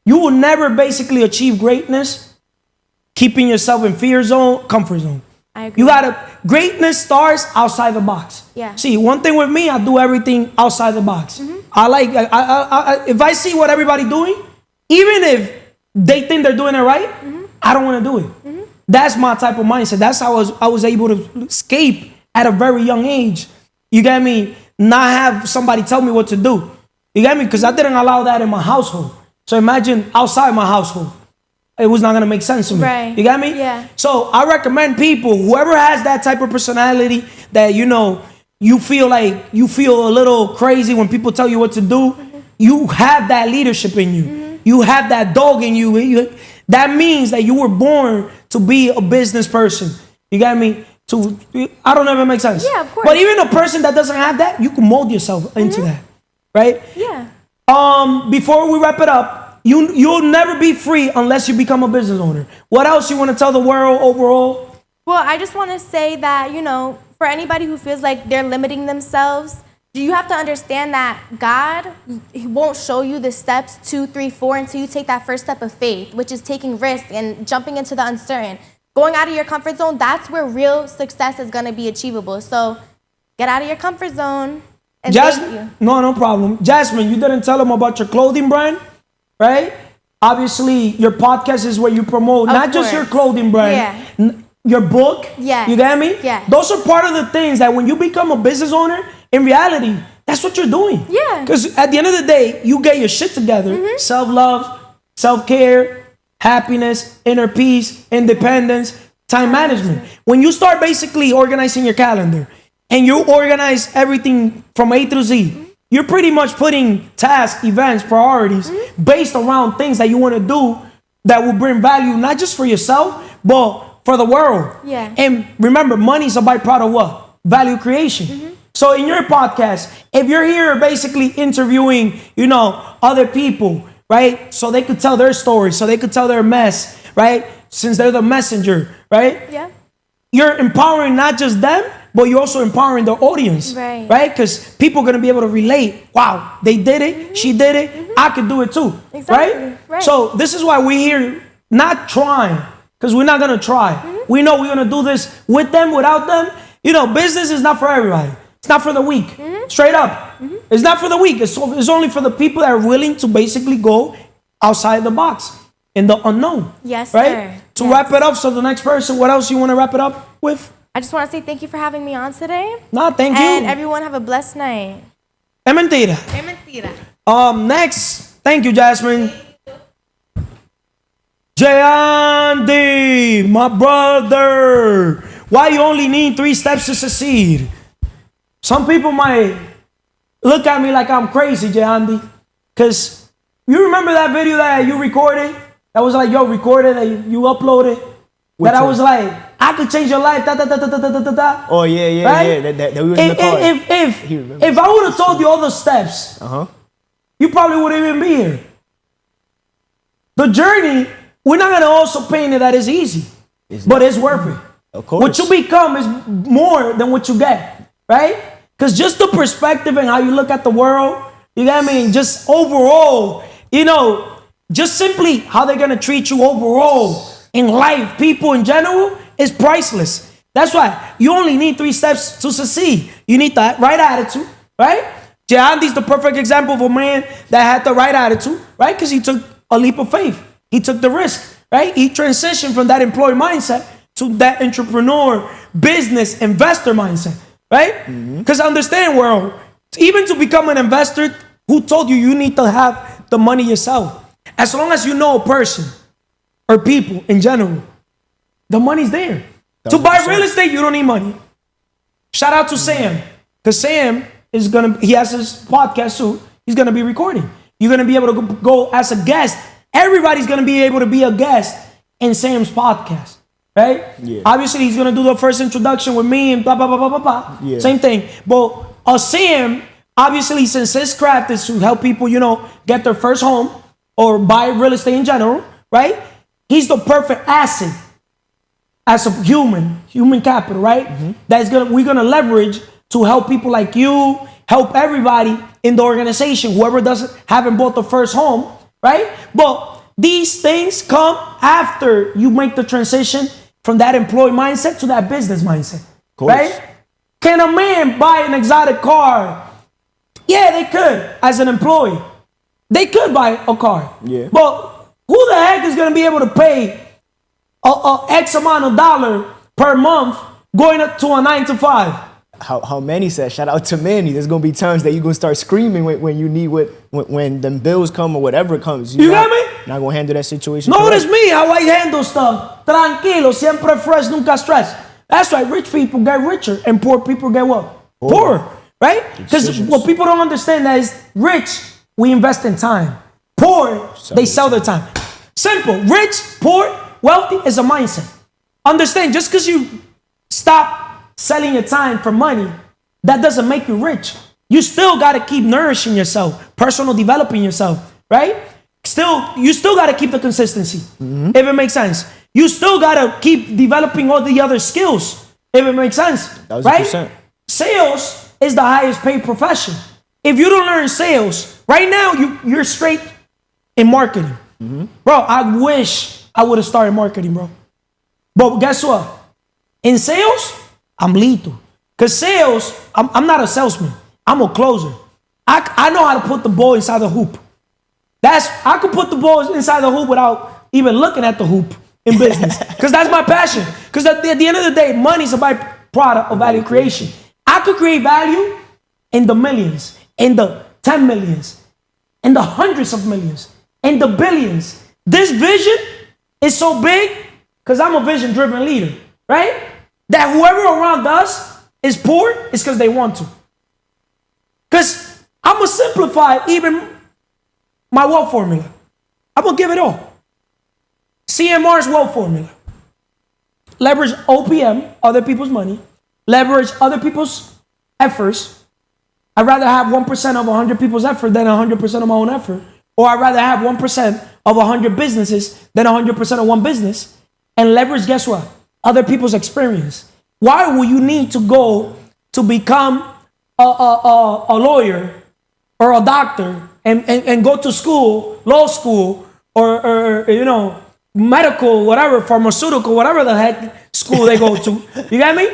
You will never basically achieve greatness keeping yourself in fear zone, comfort zone. I agree. You gotta, greatness starts outside the box. Yeah. See, one thing with me, I do everything outside the box. I if I see what everybody doing, even if they think they're doing it right, I don't want to do it. That's my type of mindset. That's how I was able to escape at a very young age. You get me? Not have somebody tell me what to do. You get me? Because I didn't allow that in my household. So imagine outside my household. It was not going to make sense to me. Right. You got me? Yeah. So I recommend people, whoever has that type of personality that, you know, you feel a little crazy when people tell you what to do. You have that leadership in you. You have that dog in you. That means that you were born to be a business person. You got me? I don't know if it makes sense. Yeah, of course. But even a person that doesn't have that, you can mold yourself into that. Right? Yeah. Before we wrap it up, you'll never be free unless you become a business owner. What else you want to tell the world overall? Well, I just want to say that, you know, for anybody who feels like they're limiting themselves, you have to understand that God, He won't show you the steps 2, 3, 4 until you take that first step of faith, which is taking risks and jumping into the uncertain. Going out of your comfort zone, that's where real success is going to be achievable. So get out of your comfort zone. And thank you. No problem. Jasmine, you didn't tell them about your clothing brand, right? Obviously, your podcast is where you promote not just your clothing brand, your book. Yes. You get me? Yes. Those are part of the things that when you become a business owner, in reality, that's what you're doing. Yeah. Because at the end of the day, you get your shit together. Self-love, self-care, happiness, inner peace, independence, time management. When you start basically organizing your calendar and you organize everything from A through Z, you're pretty much putting tasks, events, priorities based around things that you want to do that will bring value, not just for yourself, but for the world. Yeah. And remember, money is a byproduct of what? Value creation. So in your podcast, if you're here basically interviewing, you know, other people, right? So they could tell their story, so they could tell their mess, right? Since they're the messenger, right? Yeah. You're empowering not just them, but you're also empowering the audience, Right? Because people are going to be able to relate. Wow, they did it. She did it. I could do it too. Exactly. Right. So this is why we're here, not trying, because we're not going to try. We know we're going to do this with them, without them. You know, business is not for everybody. It's not for the weak. Straight up. It's not for the weak. It's only for the people that are willing to basically go outside the box in the unknown. Yes, right? sir. To wrap it up, so the next person, what else you want to wrap it up with? I just want to say thank you for having me on today. No, thank you. And everyone have a blessed night. Es mentira. Es mentira. Next, thank you, Jasmine. Jayandi, my brother. Why you only need 3 steps to succeed? Some people might look at me like I'm crazy, Jayandi. Because you remember that video that you recorded? That was like, yo, recorded, that you uploaded? That I was like, I could change your life, da da da da da da da da. Oh yeah, right? That we was in the car. If I would have told you all the steps, you probably wouldn't even be here. The journey, we're not gonna also paint it that it's easy, but it's worth it. Of course. What you become is more than what you get, right? Because just the perspective and how you look at the world, you get me? Just overall, you know, just simply how they're gonna treat you overall in life, people in general, is priceless. That's why you only need 3 steps to succeed. You need the right attitude, right? Jahandi's the perfect example of a man that had the right attitude, right? Because he took a leap of faith. He took the risk, right? He transitioned from that employee mindset to that entrepreneur, business, investor mindset, right? Because understand, world, even to become an investor, who told you you need to have the money yourself? As long as you know a person or people in general, the money's there. To buy real estate, you don't need money. Shout out to Sam, because Sam he has his podcast too. He's gonna be recording. You're gonna be able to go as a guest. Everybody's gonna be able to be a guest in Sam's podcast, right? Yeah. Obviously, he's gonna do the first introduction with me and blah blah blah blah blah blah. Yeah. Same thing. But Sam, obviously, since his craft is to help people, get their first home or buy real estate in general, right? He's the perfect asset as a human capital, right? We're gonna leverage to help people like you, help everybody in the organization, whoever haven't bought the first home, right? But these things come after you make the transition from that employee mindset to that business mindset, right? Can a man buy an exotic car? Yeah, they could as an employee. They could buy a car. Yeah. But who the heck is gonna be able to pay a X amount of dollar per month going up to a 9 to 5? How Manny said, shout out to Manny. There's gonna be times that you're gonna start screaming when you need when them bills come or whatever comes. You got me? Not gonna handle that situation. Notice correct. me, how I handle stuff. Tranquilo, siempre fresh, nunca stress. That's why rich people get richer and poor people get what? Poor, right? Because what people don't understand that is rich, we invest in time. Poor, they sell their time. Simple. Rich, poor, wealthy is a mindset. Understand, just because you stop selling your time for money, that doesn't make you rich. You still got to keep nourishing yourself, personal developing yourself, right? You still got to keep the consistency, if it makes sense. You still got to keep developing all the other skills, if it makes sense, 1000%. right? Sales is the highest paid profession. If you don't learn sales, right now you're straight in marketing. Bro, I wish I would have started marketing, bro. But guess what? In sales, I'm lethal. Because sales, I'm not a salesman. I'm a closer. I know how to put the ball inside the hoop. I could put the ball inside the hoop without even looking at the hoop in business. Because that's my passion. Because at the end of the day, money is a byproduct of value creation. I could create value in the millions, in the 10 millions, in the hundreds of millions, in the billions. This vision is so big because I'm a vision-driven leader, right? That whoever around us is poor is because they want to. Because I'm going to simplify even my wealth formula. I'm going to give it all. CMR's wealth formula. Leverage OPM, other people's money. Leverage other people's efforts. I'd rather have 1% of 100 people's effort than 100% of my own effort. Or I'd rather have 1% of 100 businesses than 100% of one business. And leverage, guess what? Other people's experience. Why will you need to go to become a lawyer or a doctor and go to school, law school, or medical, whatever, pharmaceutical, whatever the heck school they go to? You got me?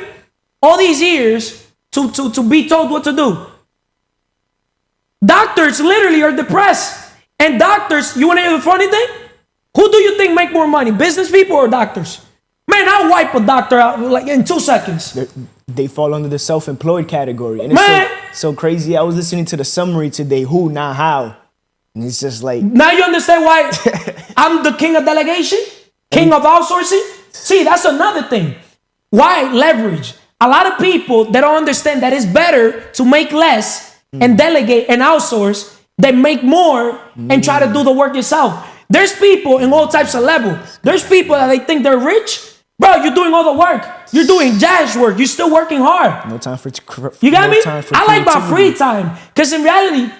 All these years to be told what to do. Doctors literally are depressed. And doctors, you want to hear the funny thing? Who do you think make more money, business people or doctors? Man, I'll wipe a doctor out like in 2 seconds. They fall under the self-employed category. And it's so crazy. I was listening to the summary today, who, not how. And it's just like... Now you understand why I'm the king of delegation? King of outsourcing? See, that's another thing. Why leverage? A lot of people, they don't understand that it's better to make less and delegate and outsource than make more and try to do the work yourself. There's people in all types of levels. There's people that they think they're rich. Bro, you're doing all the work. You're doing jazz work. You're still working hard. No time for you got me? I like my free time. Because in reality,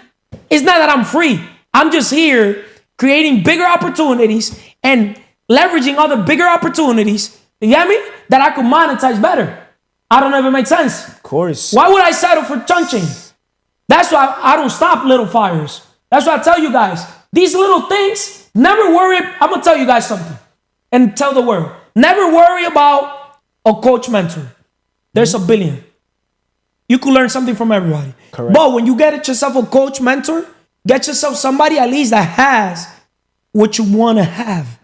it's not that I'm free. I'm just here creating bigger opportunities and leveraging other bigger opportunities. You got me? That I could monetize better. I don't know if it makes sense. Of course. Why would I settle for chunching? That's why I don't stop little fires. That's why I tell you guys, these little things, never worry. I'm going to tell you guys something and tell the world. Never worry about a coach mentor. There's a billion. You could learn something from everybody. Correct. But when you get yourself a coach mentor, get yourself somebody at least that has what you want to have.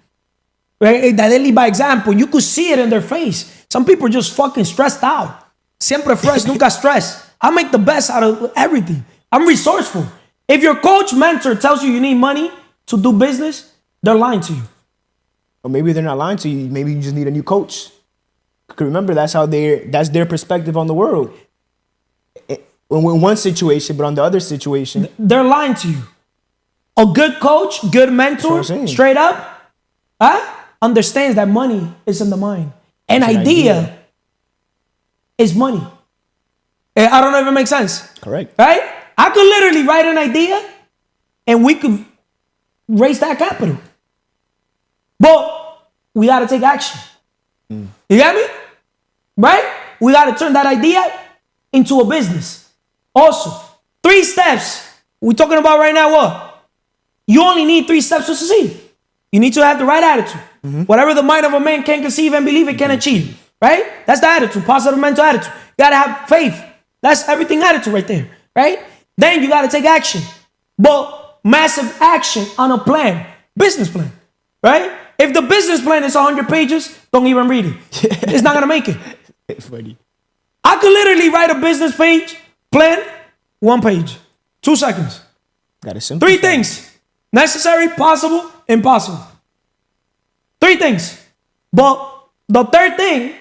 Right? That they lead by example. You could see it in their face. Some people are just fucking stressed out. Siempre fresh, nunca stress. I make the best out of everything. I'm resourceful. If your coach mentor tells you need money to do business, they're lying to you. Or maybe they're not lying to you. Maybe you just need a new coach. 'Cause remember, that's their perspective on the world. In one situation, but on the other situation, They're lying to you. A good coach, good mentor, That's what I'm saying. straight up, understands that money is in the mind. An It's an idea idea. is money. I don't know if it makes sense. correct. Right? I could literally write an idea and we could raise that capital. But we got to take action. You get me? Right? We got to turn that idea into a business. Also, 3 steps. We're talking about right now what? You only need 3 steps to succeed. You need to have the right attitude. Whatever the mind of a man can conceive and believe, it can achieve. Right? That's the attitude, positive mental attitude. You got to have faith. That's everything attitude right there. Right? Then you got to take action. But massive action on a plan, business plan. Right? If the business plan is 100 pages, don't even read it. It's not going to make it. Funny. I could literally write a business plan, 1 page, 2 seconds. Got to simplify. 3 things. Necessary, possible, impossible. 3 things. But the 3rd thing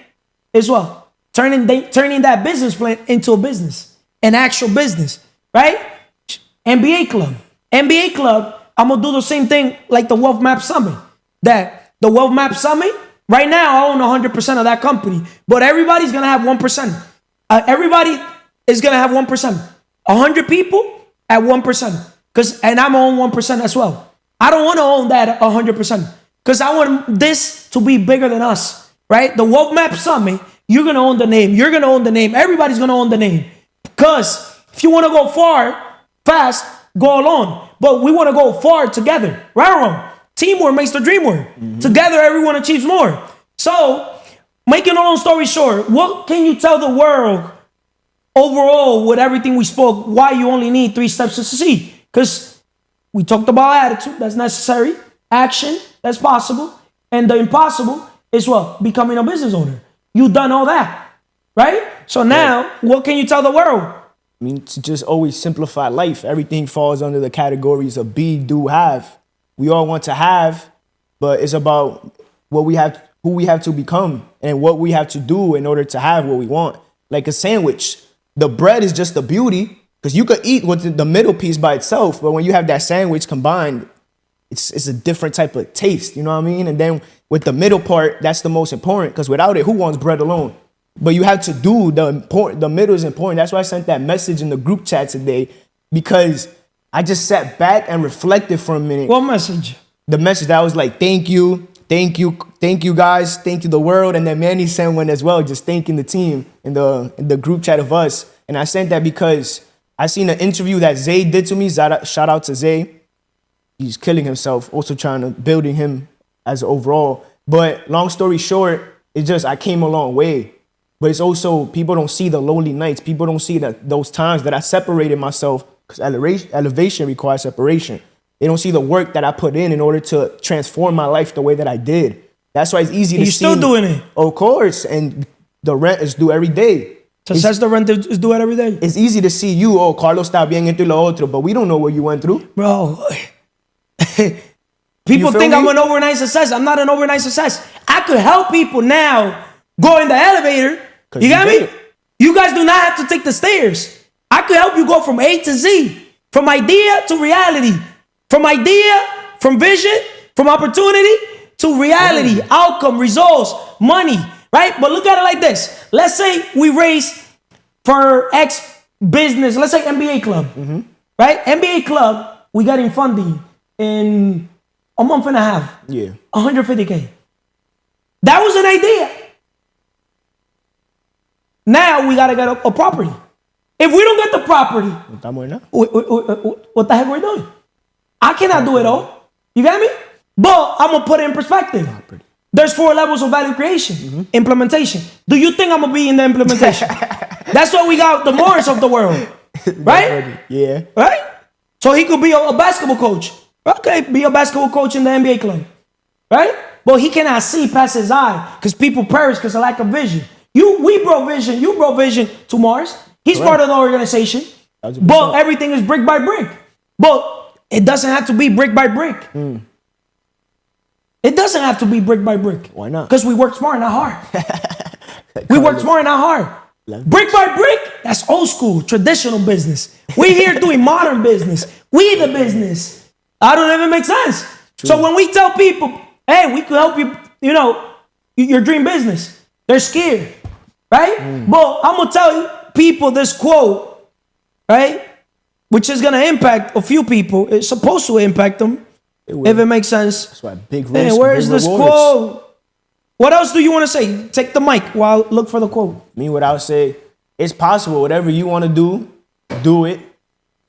is what? Turning that business plan into a business. An actual business. Right? MBA club. MBA club, I'm going to do the same thing like the Wealth Map Summit. That the Wealth Map Summit, right now I own 100% of that company. But everybody's going to have 1%. Everybody is going to have 1%. 100 people at 1%. And I'm on 1% as well. I don't want to own that 100%. Because I want this to be bigger than us. Right? The Wealth Map Summit, you're going to own the name. You're going to own the name. Everybody's going to own the name. Because if you want to go far, fast, go alone. But we want to go far together. Right or wrong? Teamwork makes the dream work. Together, everyone achieves more. So, making a long story short, what can you tell the world overall with everything we spoke, why you only need 3 steps to succeed? Because we talked about attitude, that's necessary. Action, that's possible. And the impossible is what? Becoming a business owner. You've done all that, right? So now, what can you tell the world? I mean, to just always simplify life. Everything falls under the categories of be, do, have. We all want to have, but it's about what we have, who we have to become, and what we have to do in order to have what we want. Like a sandwich, the bread is just the beauty, because you could eat with the middle piece by itself, but when you have that sandwich combined, it's a different type of taste, you know what I mean? And then with the middle part, that's the most important, because without it, who wants bread alone? But you have to do the middle is important. That's why I sent that message in the group chat today, because I just sat back and reflected for a minute. What message? The message that was like, thank you guys, thank you the world. And then Manny sent one as well, just thanking the team in the group chat of us. And I sent that because I seen an interview that Zay did to me. Shout out to Zay. He's killing himself, also trying to building him as overall. But long story short, it's just I came a long way. But it's also people don't see the lonely nights. People don't see those times that I separated myself, because elevation requires separation. They don't see the work that I put in order to transform my life the way that I did. That's why it's easy to see. You're still doing it. Of course. And the rent is due every day. Success, the rent is due every day. It's easy to see you, Carlos está bien esto y lo otro, but we don't know what you went through. Bro, people think me? I'm an overnight success. I'm not an overnight success. I could help people now go in the elevator. You got me? You guys do not have to take the stairs. I could help you go from A to Z, from idea to reality, from vision, from opportunity to reality, outcome, results, money, right? But look at it like this. Let's say we raise for X business, let's say MBA club, right? MBA club, we got in funding in a month and a half. Yeah. 150K. That was an idea. Now we got to get a property. If we don't get the property, what the heck we're doing? I cannot do it all. You get me? But I'm going to put it in perspective. There's 4 levels of value creation. Implementation. Do you think I'm going to be in the implementation? That's why we got the Morris of the world. Right? Yeah. Right? So he could be a basketball coach. Okay, be a basketball coach in the NBA club. Right? But he cannot see past his eye because people perish because of lack of vision. We brought vision. You brought vision to Mars. He's part of the organization. 100%. But everything is brick by brick. But it doesn't have to be brick by brick. It doesn't have to be brick by brick. Why not? Because we work smart, not hard. We work smart, not hard. Brick by brick, that's old school, traditional business. We here doing modern business. We the business. I don't even make sense. True. So when we tell people, hey, we can help you, your dream business, they're scared, right? But I'm going to tell you people this quote, right? Which is going to impact a few people. It's supposed to impact them, if it makes sense. That's why big risk, hey, where's big this rewards. quote? What else do you want to say? Take the mic while I look for the quote. What I would say, it's possible. Whatever you want to do it.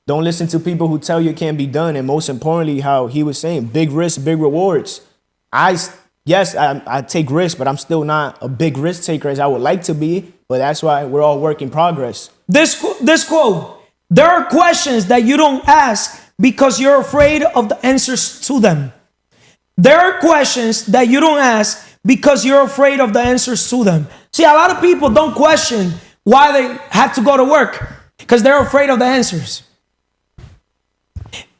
Don't listen to people who tell you it can't be done. And most importantly, how he was saying, big risks, big rewards. I take risks, but I'm still not a big risk taker as I would like to be. But that's why we're all work in progress. This quote, there are questions that you don't ask because you're afraid of the answers to them. There are questions that you don't ask because you're afraid of the answers to them. See, a lot of people don't question why they have to go to work because they're afraid of the answers.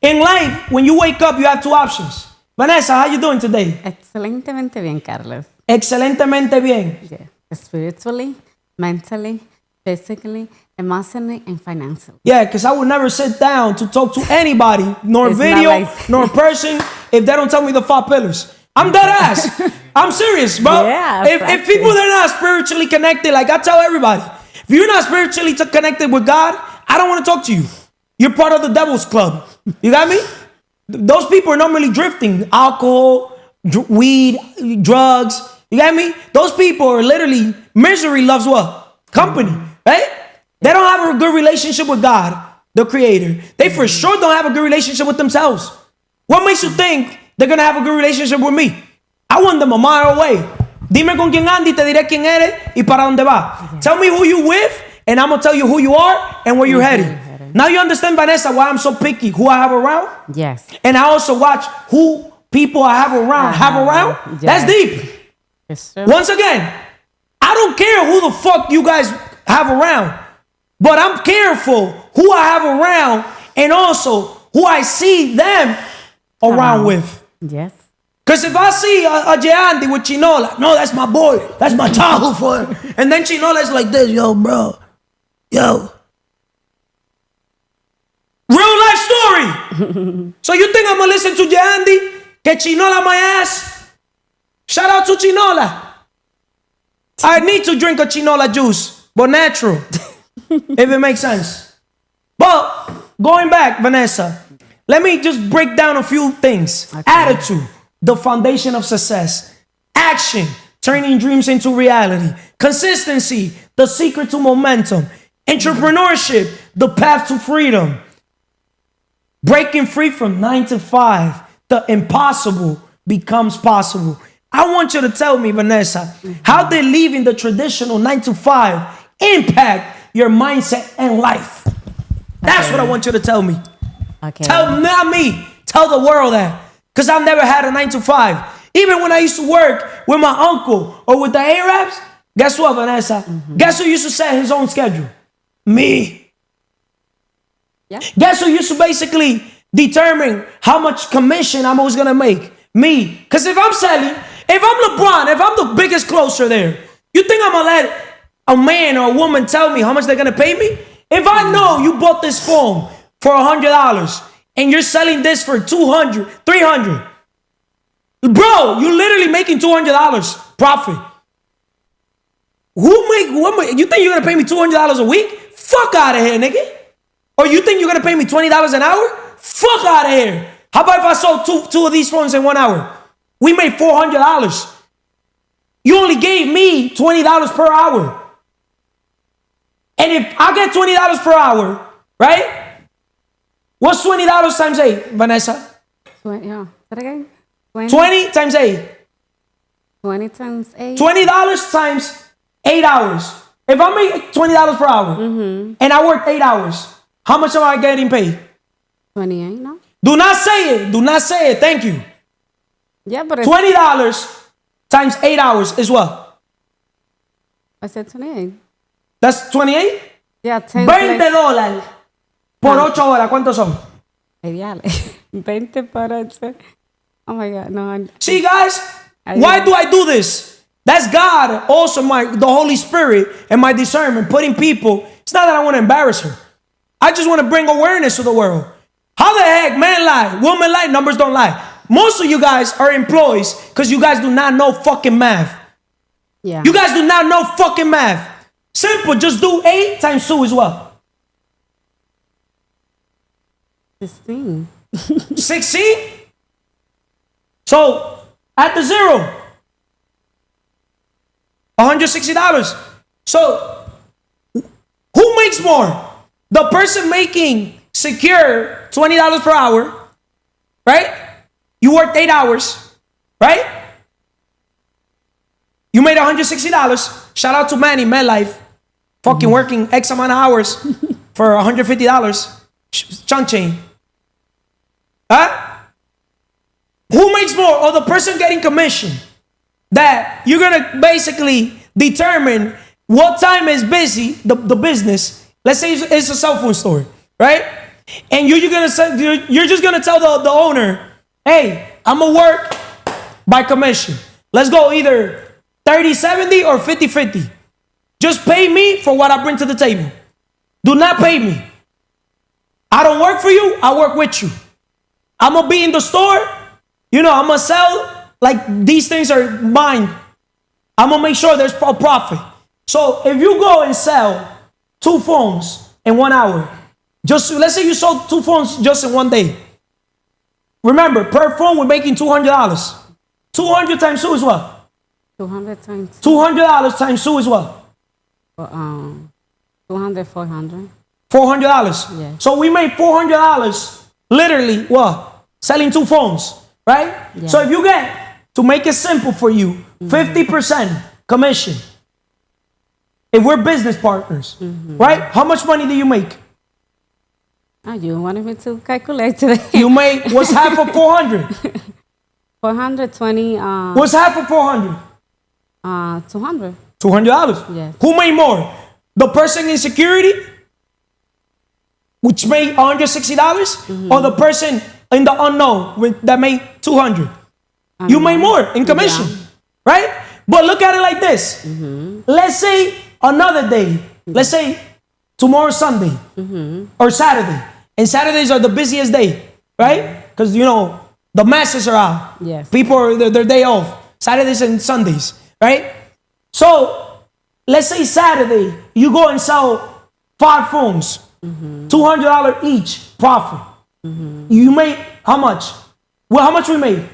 In life, when you wake up, you have two options. Vanessa, how you doing today? Excelentemente bien, Carlos. Excelentemente bien. Yeah. Spiritually, mentally, physically, emotionally, and financially. Yeah, because I would never sit down to talk to anybody, nor It's video, not like- nor person, if they don't tell me the 5 pillars. I'm dead ass. I'm serious, bro. Yeah, if people that are not spiritually connected, like I tell everybody, if you're not spiritually connected with God, I don't want to talk to you. You're part of the devil's club. You got me? Those people are normally drifting. Alcohol, weed, drugs. You got me? Those people are literally, misery loves what? Company, right? They don't have a good relationship with God, the creator. They for sure don't have a good relationship with themselves. What makes you think they're going to have a good relationship with me? I want them a mile away. Dime con quién andas y te diré quién eres y para dónde va. Tell me who you with and I'm going to tell you who you are and where you're headed. Now you understand, Vanessa, why I'm so picky, who I have around? Yes. And I also watch who people I have around. Yes. That's deep. Yes, sir. Once again, I don't care who the fuck you guys have around, but I'm careful who I have around and also who I see them around with. Yes. Because if I see a Gianni with Chinola, no, that's my boy. That's my childhood friend. And then Chinola's like this, yo, bro. Yo. Real life story. So you think I'm going to listen to Gianni? Que Chinola my ass? Shout out to Chinola. I need to drink a Chinola juice, but natural. If it makes sense. But going back, Vanessa, let me just break down a few things. Okay. Attitude, the foundation of success. Action, turning dreams into reality. Consistency, the secret to momentum. Entrepreneurship, the path to freedom. Breaking free from 9 to 5, the impossible becomes possible. I want you to tell me, Vanessa, how did leaving the traditional 9 to 5 impact your mindset and life? That's what I want you to tell me. Okay. Tell not me. Tell the world that. Because I've never had a 9 to 5. Even when I used to work with my uncle or with the Arabs, guess what, Vanessa? Guess who used to set his own schedule? Me. Yeah. Guess who used to basically determine how much commission I'm always going to make? Me. Because if I'm selling, if I'm LeBron, if I'm the biggest closer there, you think I'm going to let a man or a woman tell me how much they're going to pay me? If I know you bought this phone for $100 and you're selling this for $200, $300, bro, you're literally making $200 profit. You think you're going to pay me $200 a week? Fuck out of here, nigga. Or you think you're going to pay me $20 an hour? Fuck out of here. How about if I sold two of these phones in 1 hour? We made $400. You only gave me $20 per hour. And if I get $20 per hour, right? What's $20 times 8, Vanessa? 20, yeah. That again? 20 times 8. 20 times 8. $20 times 8 hours. If I make $20 per hour and I work 8 hours, how much am I getting paid? 28, no? Do not say it. Do not say it. Thank you. Yeah, but $20 times 8 hours is what? I said 28. That's 28? Yeah, 10 $20 por 8 horas. ¿Cuántos son? Ideal. 20 por 8. Oh my God, no. See, guys, I why know. do I do this? That's God, also the Holy Spirit and my discernment, putting people. It's not that I want to embarrass her. I just want to bring awareness to the world. How the heck, man lie, woman lie, numbers don't lie. Most of you guys are employees because you guys do not know fucking math. Yeah. You guys do not know fucking math. Simple, just do 8 times 2 is what? 16. 16? So, at the zero, $160. So, who makes more? The person making secure $20 per hour, right? You worked 8 hours, right? You made $160. Shout out to Manny, MedLife. Fucking working X amount of hours for $150. Chunk chain. Huh? Who makes more? Or the person getting commission? That you're gonna basically determine what time is busy, the business. Let's say it's a cell phone store, right? And you're just gonna tell the owner, hey, I'm gonna work by commission. Let's go either 30-70 or 50-50. Just pay me for what I bring to the table. Do not pay me. I don't work for you, I work with you. I'm gonna be in the store, I'm gonna sell, like these things are mine. I'm gonna make sure there's a profit. So if you go and sell 2 phones in 1 hour, just let's say you sold 2 phones just in 1 day. Remember, per phone we're making $200. 200 times 2 is what? 200 times. $200 times 2 is what? 200, 400. $400. Yeah. So we made $400 literally what? Selling 2 phones, right? Yeah. So if you get, to make it simple for you, 50% commission. If we're business partners, right? How much money do you make? Oh, you wanted me to calculate today. You make, what's half of 400? 420. What's half of 400? 200. $200. Yes. Who made more? The person in security, which made $160, or the person in the unknown that made $200? You made more in commission, right? But look at it like this. Let's say another day. Let's say tomorrow's Sunday or Saturday. And Saturdays are the busiest day, right? Because, the masses are out. Yes. People are their day off. Saturdays and Sundays, right? So, let's say Saturday, you go and sell 5 phones. $200 each profit. You made how much? Well, how much we made?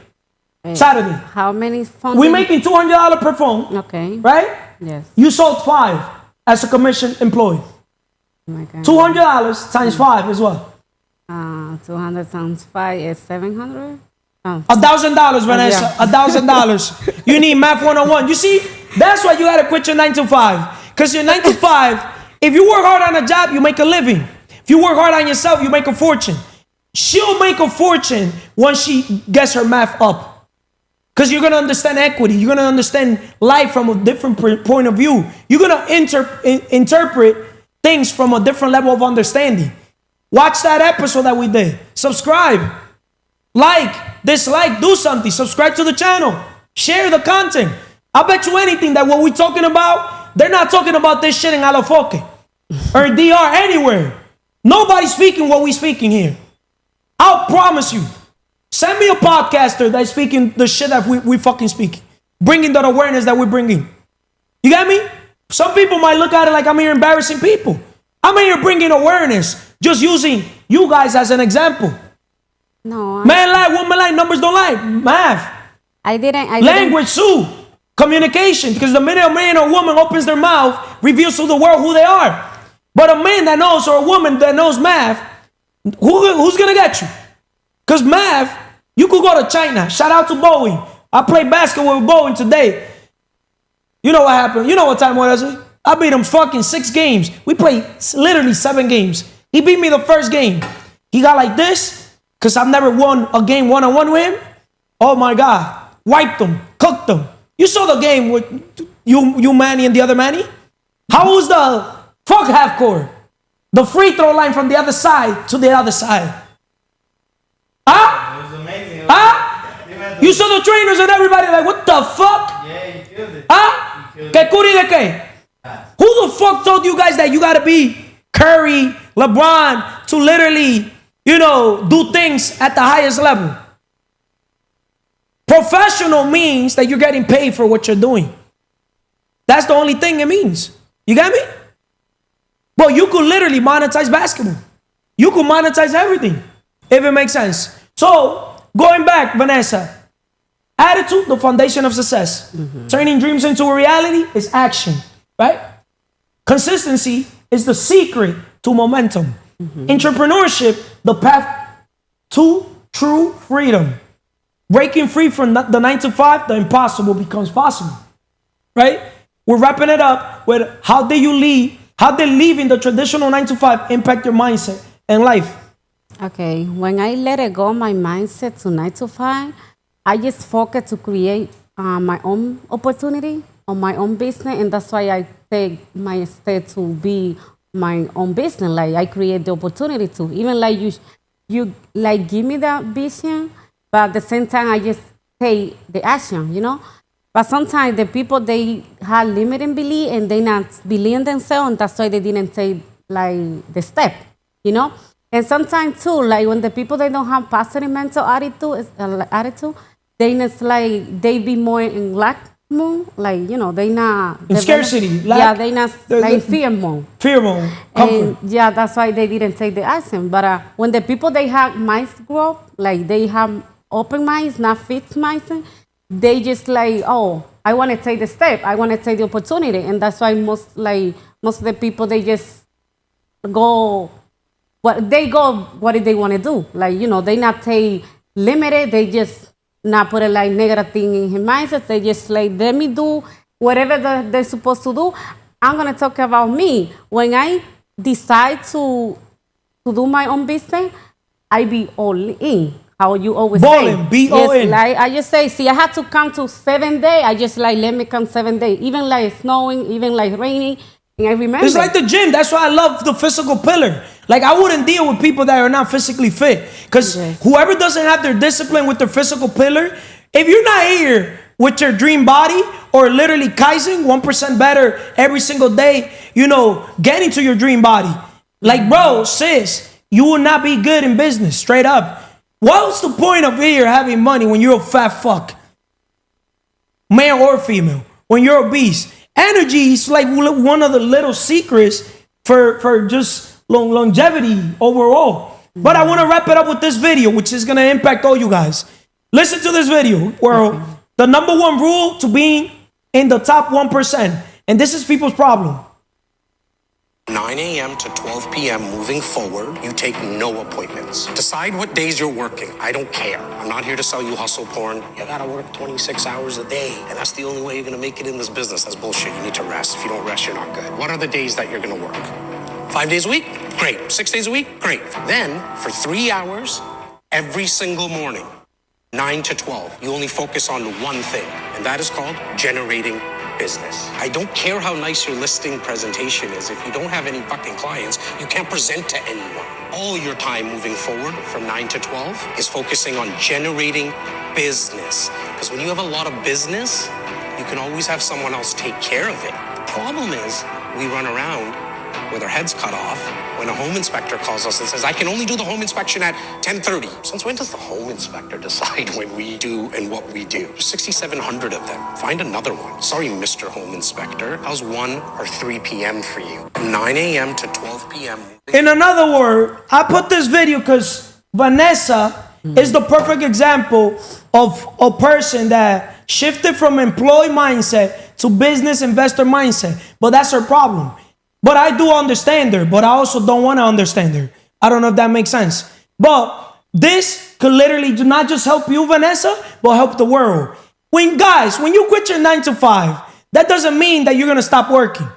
Saturday. How many phones? We're making $200 per phone. Okay. Right? Yes. You sold 5 as a commission employee. Oh my God. $200 times 5 is what? 200 times 5 is 700. Oh. $1,000, Vanessa. Yeah. $1,000. You need math 101. You see, that's why you gotta quit your 9 to 5. Because your 9 to 5, if you work hard on a job, you make a living. If you work hard on yourself, you make a fortune. She'll make a fortune once she gets her math up. Because you're going to understand equity. You're going to understand life from a different point of view. You're going to interpret things from a different level of understanding. Watch that episode that we did. Subscribe. Like. Dislike. Do something. Subscribe to the channel. Share the content. I bet you anything that what we're talking about, they're not talking about this shit in Alafoque or DR anywhere. Nobody's speaking what we're speaking here. I'll promise you. Send me a podcaster that's speaking the shit that we fucking speak. Bringing that awareness that we're bringing. You get me? Some people might look at it like I'm here embarrassing people. I'm here bringing awareness. Just using you guys as an example. No. Man lie, woman lie, numbers don't lie. Math. I didn't. Language, Sue. Communication. Because the minute a man or woman opens their mouth, reveals to the world who they are. But a man that knows or a woman that knows math, who's going to get you? Because math, you could go to China. Shout out to Boeing. I played basketball with Boeing today. You know what happened? You know what time was it? I beat him fucking 6 games. We played literally 7 games. He beat me the first game. He got like this, because I've never won a game one-on-one with him. Oh my God. Wiped him. Cooked him. You saw the game with you Manny, and the other Manny? How was the fuck half court? The free throw line from the other side to the other side. Huh? It was amazing. Huh? You saw the trainers and everybody like, what the fuck? Yeah, you killed it. Huh? ¿Qué curi de qué? Who the fuck told you guys that you gotta be Curry, LeBron to literally, do things at the highest level? Professional means that you're getting paid for what you're doing. That's the only thing it means. You got me? Bro, you could literally monetize basketball. You could monetize everything, if it makes sense. So, going back, Vanessa, attitude, the foundation of success. Turning dreams into a reality is action, right? Consistency is the secret to momentum. Entrepreneurship, the path to true freedom. Breaking free from the 9 to 5, the impossible becomes possible, right? We're wrapping it up with how did leaving the traditional 9 to 5 impact your mindset and life? Okay, when I let it go, my mindset to 9 to 5, I just focus to create my own opportunity on my own business, and that's why I take my step to be my own business. Like I create the opportunity to, even like you like give me the vision, but at the same time I just take the action, But sometimes the people, they have limiting belief and they not believe in themselves, and that's why they didn't take like the step, And sometimes too, like when the people, they don't have positive mental attitude, they just like they be more in lack mode, like they not in scarcity, lack, yeah, they not like fear mode. Fear mode, comfort. And yeah, that's why they didn't take the action. But when the people, they have minds growth, like they have open minds, not fixed minds, they just like, oh, I want to take the step, I want to take the opportunity, and that's why most of the people, they just go. What they they want to do, like they not take limited, they just not put a like negative thing in his mindset. They just like, let me do whatever they're supposed to do. I'm gonna talk about me. When I decide to do my own business, I be all in. How you always Ballin', say, be all in. Like I just say, see, I had to come to 7 days. I just like let me come 7 days, even like snowing, even like raining. And I remember it's like the gym. That's why I love the physical pillar. Like I wouldn't deal with people that are not physically fit, because whoever doesn't have their discipline with their physical pillar, if you're not here with your dream body or literally Kaizen 1% better every single day, getting to your dream body, like bro, sis, you will not be good in business. Straight up. What's the point of here having money when you're a fat fuck, male or female? When you're obese, energy is like one of the little secrets for just longevity overall. But I want to wrap it up with this video, which is going to impact all you guys. Listen to this video where the number one rule to being in the top 1%, and this is people's problem. 9 a.m. to 12 p.m. moving forward, you take no appointments. Decide what days you're working. I don't care. I'm not here to sell you hustle porn. You gotta work 26 hours a day, and that's the only way you're gonna make it in this business. That's bullshit. You need to rest. If you don't rest, you're not good. What are the days that you're gonna work? 5 days a week? Great. 6 days a week? Great. Then, for 3 hours, every single morning, 9 to 12, you only focus on one thing, and that is called generating business. I don't care how nice your listing presentation is. If you don't have any fucking clients, you can't present to anyone. All your time moving forward from 9 to 12 is focusing on generating business. Because when you have a lot of business, you can always have someone else take care of it. The problem is we run around with our heads cut off when a home inspector calls us and says, I can only do the home inspection at 10:30. Since when does the home inspector decide when we do and what we do? There's 6,700 of them. Find another one. Sorry, Mr. Home Inspector. How's 1 or 3 p.m. for you? From 9 a.m. to 12 p.m. In another word, I put this video because Vanessa is the perfect example of a person that shifted from employee mindset to business investor mindset. But that's her problem. But I do understand her, but I also don't want to understand her. I don't know if that makes sense. But this could literally not just help you, Vanessa, but help the world. When you quit your 9 to 5, that doesn't mean that you're going to stop working.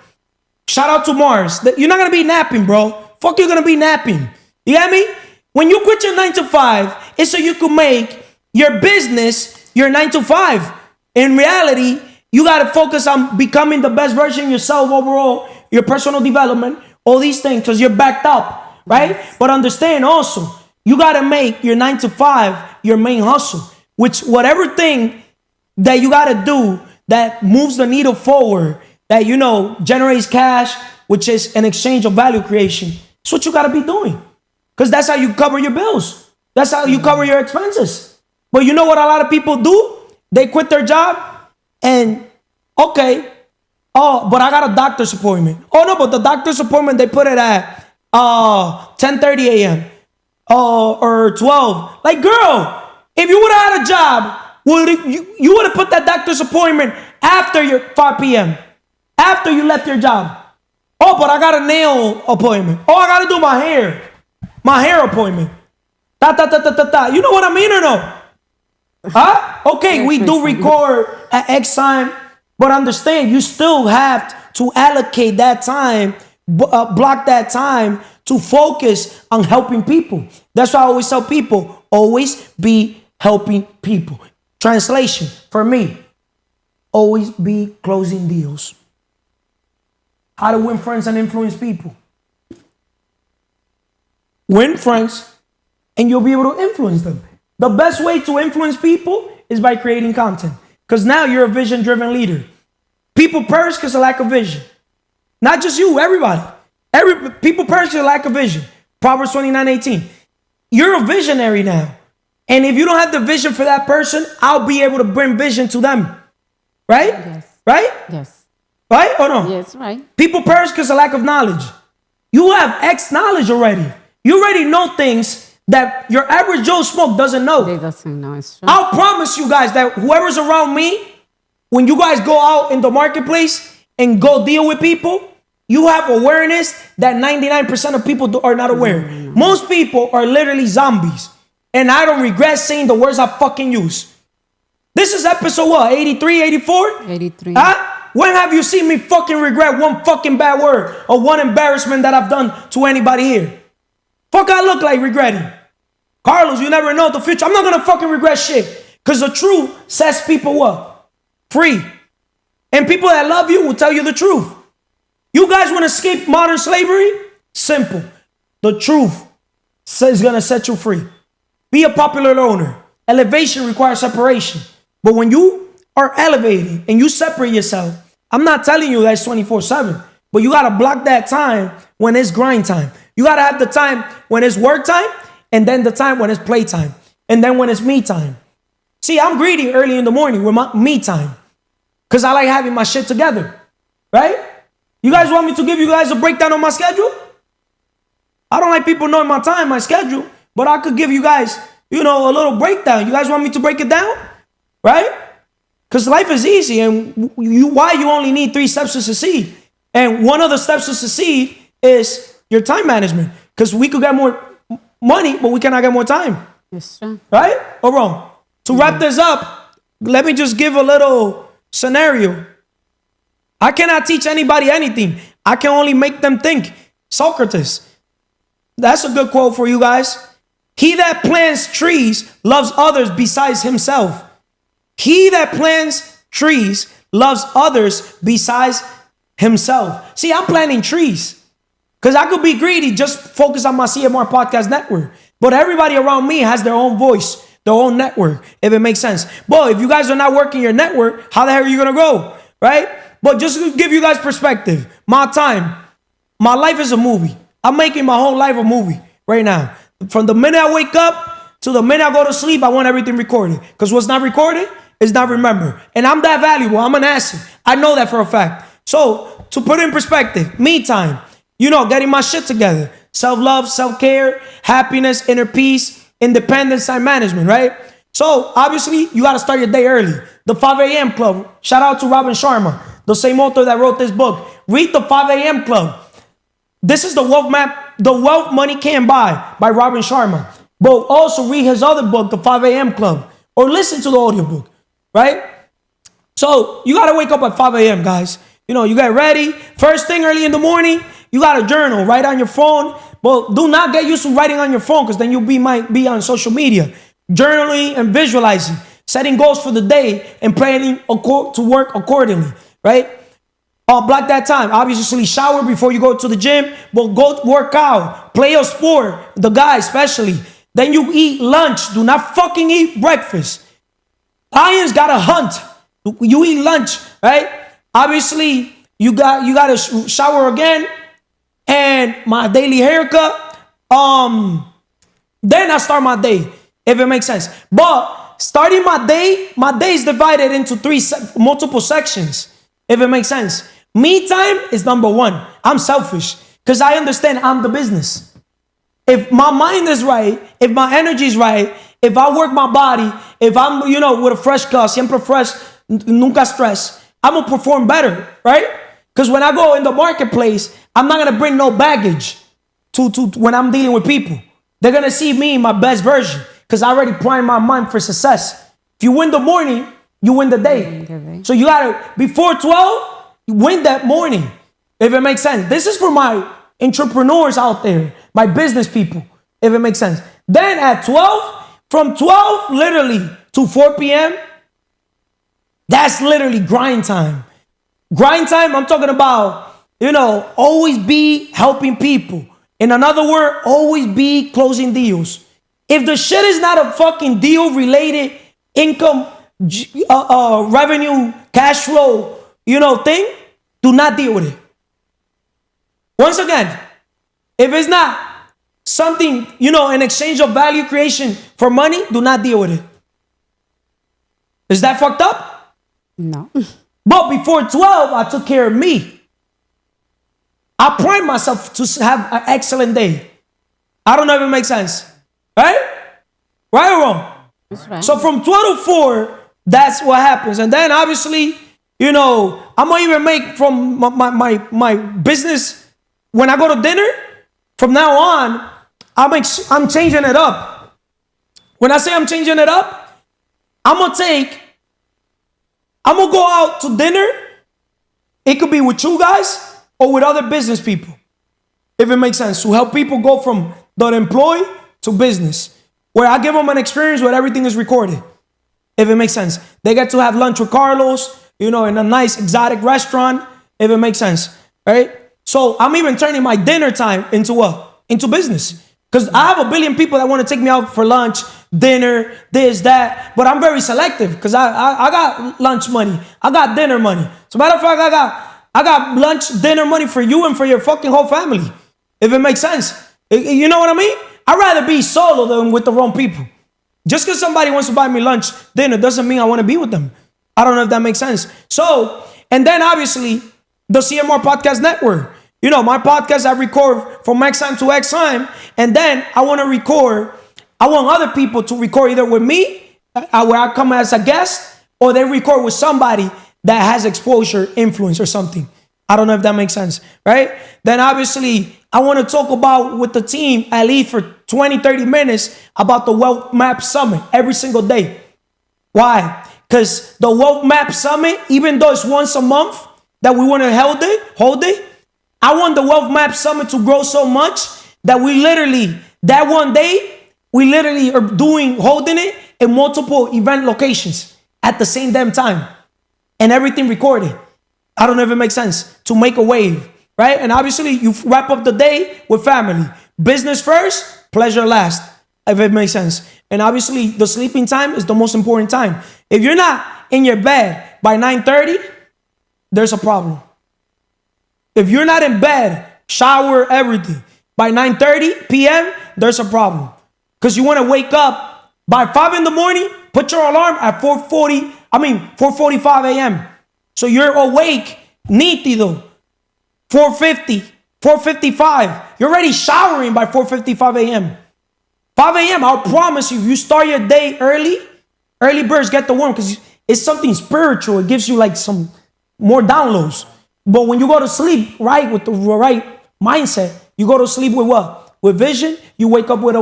Shout out to Mars. You're not going to be napping, bro. Fuck, you're going to be napping. You get me? When you quit your 9 to 5, it's so you can make your business your 9 to 5. In reality, you got to focus on becoming the best version of yourself overall, your personal development, all these things, because you're backed up, right? But understand also, you got to make your 9 to 5 your main hustle. which whatever thing that you got to do that moves the needle forward, that, you know, generates cash, which is an exchange of value creation. It's what you got to be doing. Because that's how you cover your bills. That's how you cover your expenses. But you know what a lot of people do? They quit their job and, okay, oh, but I got a doctor's appointment. Oh, no, but the doctor's appointment, they put it at 10:30 a.m. Or 12. Like, girl, if you would have had a job, you would have put that doctor's appointment after your 5 p.m., after you left your job. Oh, but I got a nail appointment. Oh, I got to do my hair appointment. You know what I mean or no? Huh? Okay, we do record at X time, but understand you still have to allocate that time, block that time to focus on helping people. That's why I always tell people, always be helping people. Translation for me, always be closing deals. How to win friends and influence people. Win friends and you'll be able to influence them. The best way to influence people is by creating content. Because now you're a vision-driven leader. People perish because of lack of vision. Not just you, everybody. People perish because of lack of vision. Proverbs 29:18. You're a visionary now. And if you don't have the vision for that person, I'll be able to bring vision to them. Right? Yes. Right? Yes. Right or no? Yes, right. People perish because of lack of knowledge. You have X knowledge already. You already know things that your average Joe Smoke doesn't know. They doesn't know. It's true. I'll promise you guys that whoever's around me, when you guys go out in the marketplace and go deal with people, you have awareness that 99% of people are not aware. Most people are literally zombies. And I don't regret saying the words I fucking use. This is episode what? 83, 84? 83. Huh? When have you seen me fucking regret one fucking bad word or one embarrassment that I've done to anybody here? Fuck I look like regretting. Carlos, you never know the future. I'm not going to fucking regret shit. Because the truth sets people what? Free. And people that love you will tell you the truth. You guys want to escape modern slavery? Simple. The truth is going to set you free. Be a popular learner. Elevation requires separation. But when you are elevating and you separate yourself, I'm not telling you that's 24/7. But you got to block that time when it's grind time. You got to have the time when it's work time, and then the time when it's play time, and then when it's me time. See, I'm greedy early in the morning with my me time because I like having my shit together, right? You guys want me to give you guys a breakdown on my schedule? I don't like people knowing my time, my schedule, but I could give you guys, a little breakdown. You guys want me to break it down, right? Because life is easy, and why you only need 3 steps to succeed. And one of the steps to succeed is your time management. Because we could get more money, but we cannot get more time. Yes, sir. Right or wrong? To wrap this up, let me just give a little scenario. I cannot teach anybody anything. I can only make them think. Socrates. That's a good quote for you guys. He that plants trees loves others besides himself. He that plants trees loves others besides himself. See, I'm planting trees. Because I could be greedy, just focus on my CMR podcast network. But everybody around me has their own voice, their own network, if it makes sense. But if you guys are not working your network, how the hell are you going to grow? Right? But just to give you guys perspective, my time, my life is a movie. I'm making my whole life a movie right now. From the minute I wake up to the minute I go to sleep, I want everything recorded. Because what's not recorded is not remembered. And I'm that valuable. I'm an asset. I know that for a fact. So to put in perspective, me time. Getting my shit together. Self-love, self-care, happiness, inner peace, independence, time management, right? So, obviously, you got to start your day early. The 5 a.m. Club. Shout out to Robin Sharma, the same author that wrote this book. Read the 5 a.m. Club. This is the Wealth Map, The Wealth Money Can't Buy by Robin Sharma. But also read his other book, The 5 a.m. Club, or listen to the audiobook, right? So, you got to wake up at 5 a.m., guys. You get ready. First thing early in the morning, you got a journal, write on your phone. But do not get used to writing on your phone because then you might be on social media. Journaling and visualizing, setting goals for the day and planning to work accordingly, right? Block that time. Obviously, shower before you go to the gym, but go work out, play a sport, the guys especially. Then you eat lunch. Do not fucking eat breakfast. Lions gotta hunt. You eat lunch, right? Obviously, you gotta shower again, and my daily haircut. Then I start my day, if it makes sense. But starting my day is divided into multiple sections, if it makes sense. Me time is number one. I'm selfish because I understand I'm the business. If my mind is right, if my energy is right, if I work my body, if I'm, with a fresh cut, siempre fresh, nunca stress, I'm going to perform better, right? Because when I go in the marketplace, I'm not going to bring no baggage to when I'm dealing with people. They're going to see me in my best version because I already primed my mind for success. If you win the morning, you win the day. So you got to, before 12, you win that morning, if it makes sense. This is for my entrepreneurs out there, my business people, if it makes sense. Then at 12, from 12 literally to 4 p.m., that's literally grind time. Grind time, I'm talking about, always be helping people. In another word, always be closing deals. If the shit is not a fucking deal related income, revenue, cash flow, thing, do not deal with it. Once again, if it's not something, an exchange of value creation for money, do not deal with it. Is that fucked up? No. But before 12, I took care of me. I pride myself to have an excellent day. I don't know if it makes sense. Right? Right or wrong? That's right. So from 12 to 4, that's what happens. And then obviously, I'm going to even make from my business, when I go to dinner, from now on, I'm changing it up. When I say I'm changing it up, I'm going to go out to dinner. It could be with you guys or with other business people, if it makes sense, to help people go from the employee to business, where I give them an experience where everything is recorded, if it makes sense. They get to have lunch with Carlos, in a nice exotic restaurant, if it makes sense, right? So I'm even turning my dinner time into what? Into business. Because I have a billion people that want to take me out for lunch, dinner, this, that. But I'm very selective because I got lunch money. I got dinner money. As a matter of fact, I got lunch, dinner money for you and for your fucking whole family. If it makes sense. You know what I mean? I'd rather be solo than with the wrong people. Just because somebody wants to buy me lunch, dinner, doesn't mean I want to be with them. I don't know if that makes sense. So, and then obviously, the CMR Podcast Network. My podcast, I record from X time to X time. And then I want other people to record either with me, where I come as a guest, or they record with somebody that has exposure, influence, or something. I don't know if that makes sense, right? Then obviously, I want to talk about with the team, at least for 20, 30 minutes, about the Wealth Map Summit every single day. Why? Because the Wealth Map Summit, even though it's once a month that we want to hold it, I want the Wealth Map Summit to grow so much that that one day, we literally are holding it in multiple event locations at the same damn time. And everything recorded. I don't know if it makes sense. To make a wave, right? And obviously, you wrap up the day with family. Business first, pleasure last, if it makes sense. And obviously, the sleeping time is the most important time. If you're not in your bed by 9:30, there's a problem. If you're not in bed, shower, everything, by 9:30 p.m., there's a problem. Because you want to wake up by 5 in the morning, put your alarm at 4:45 a.m. So you're awake, nítido, 4:50, 4:55. You're already showering by 4:55 a.m. 5 a.m., I'll promise you, if you start your day early birds get the worm, because it's something spiritual. It gives you like some more downloads. But when you go to sleep, right, with the right mindset, you go to sleep with what? With vision, you wake up with a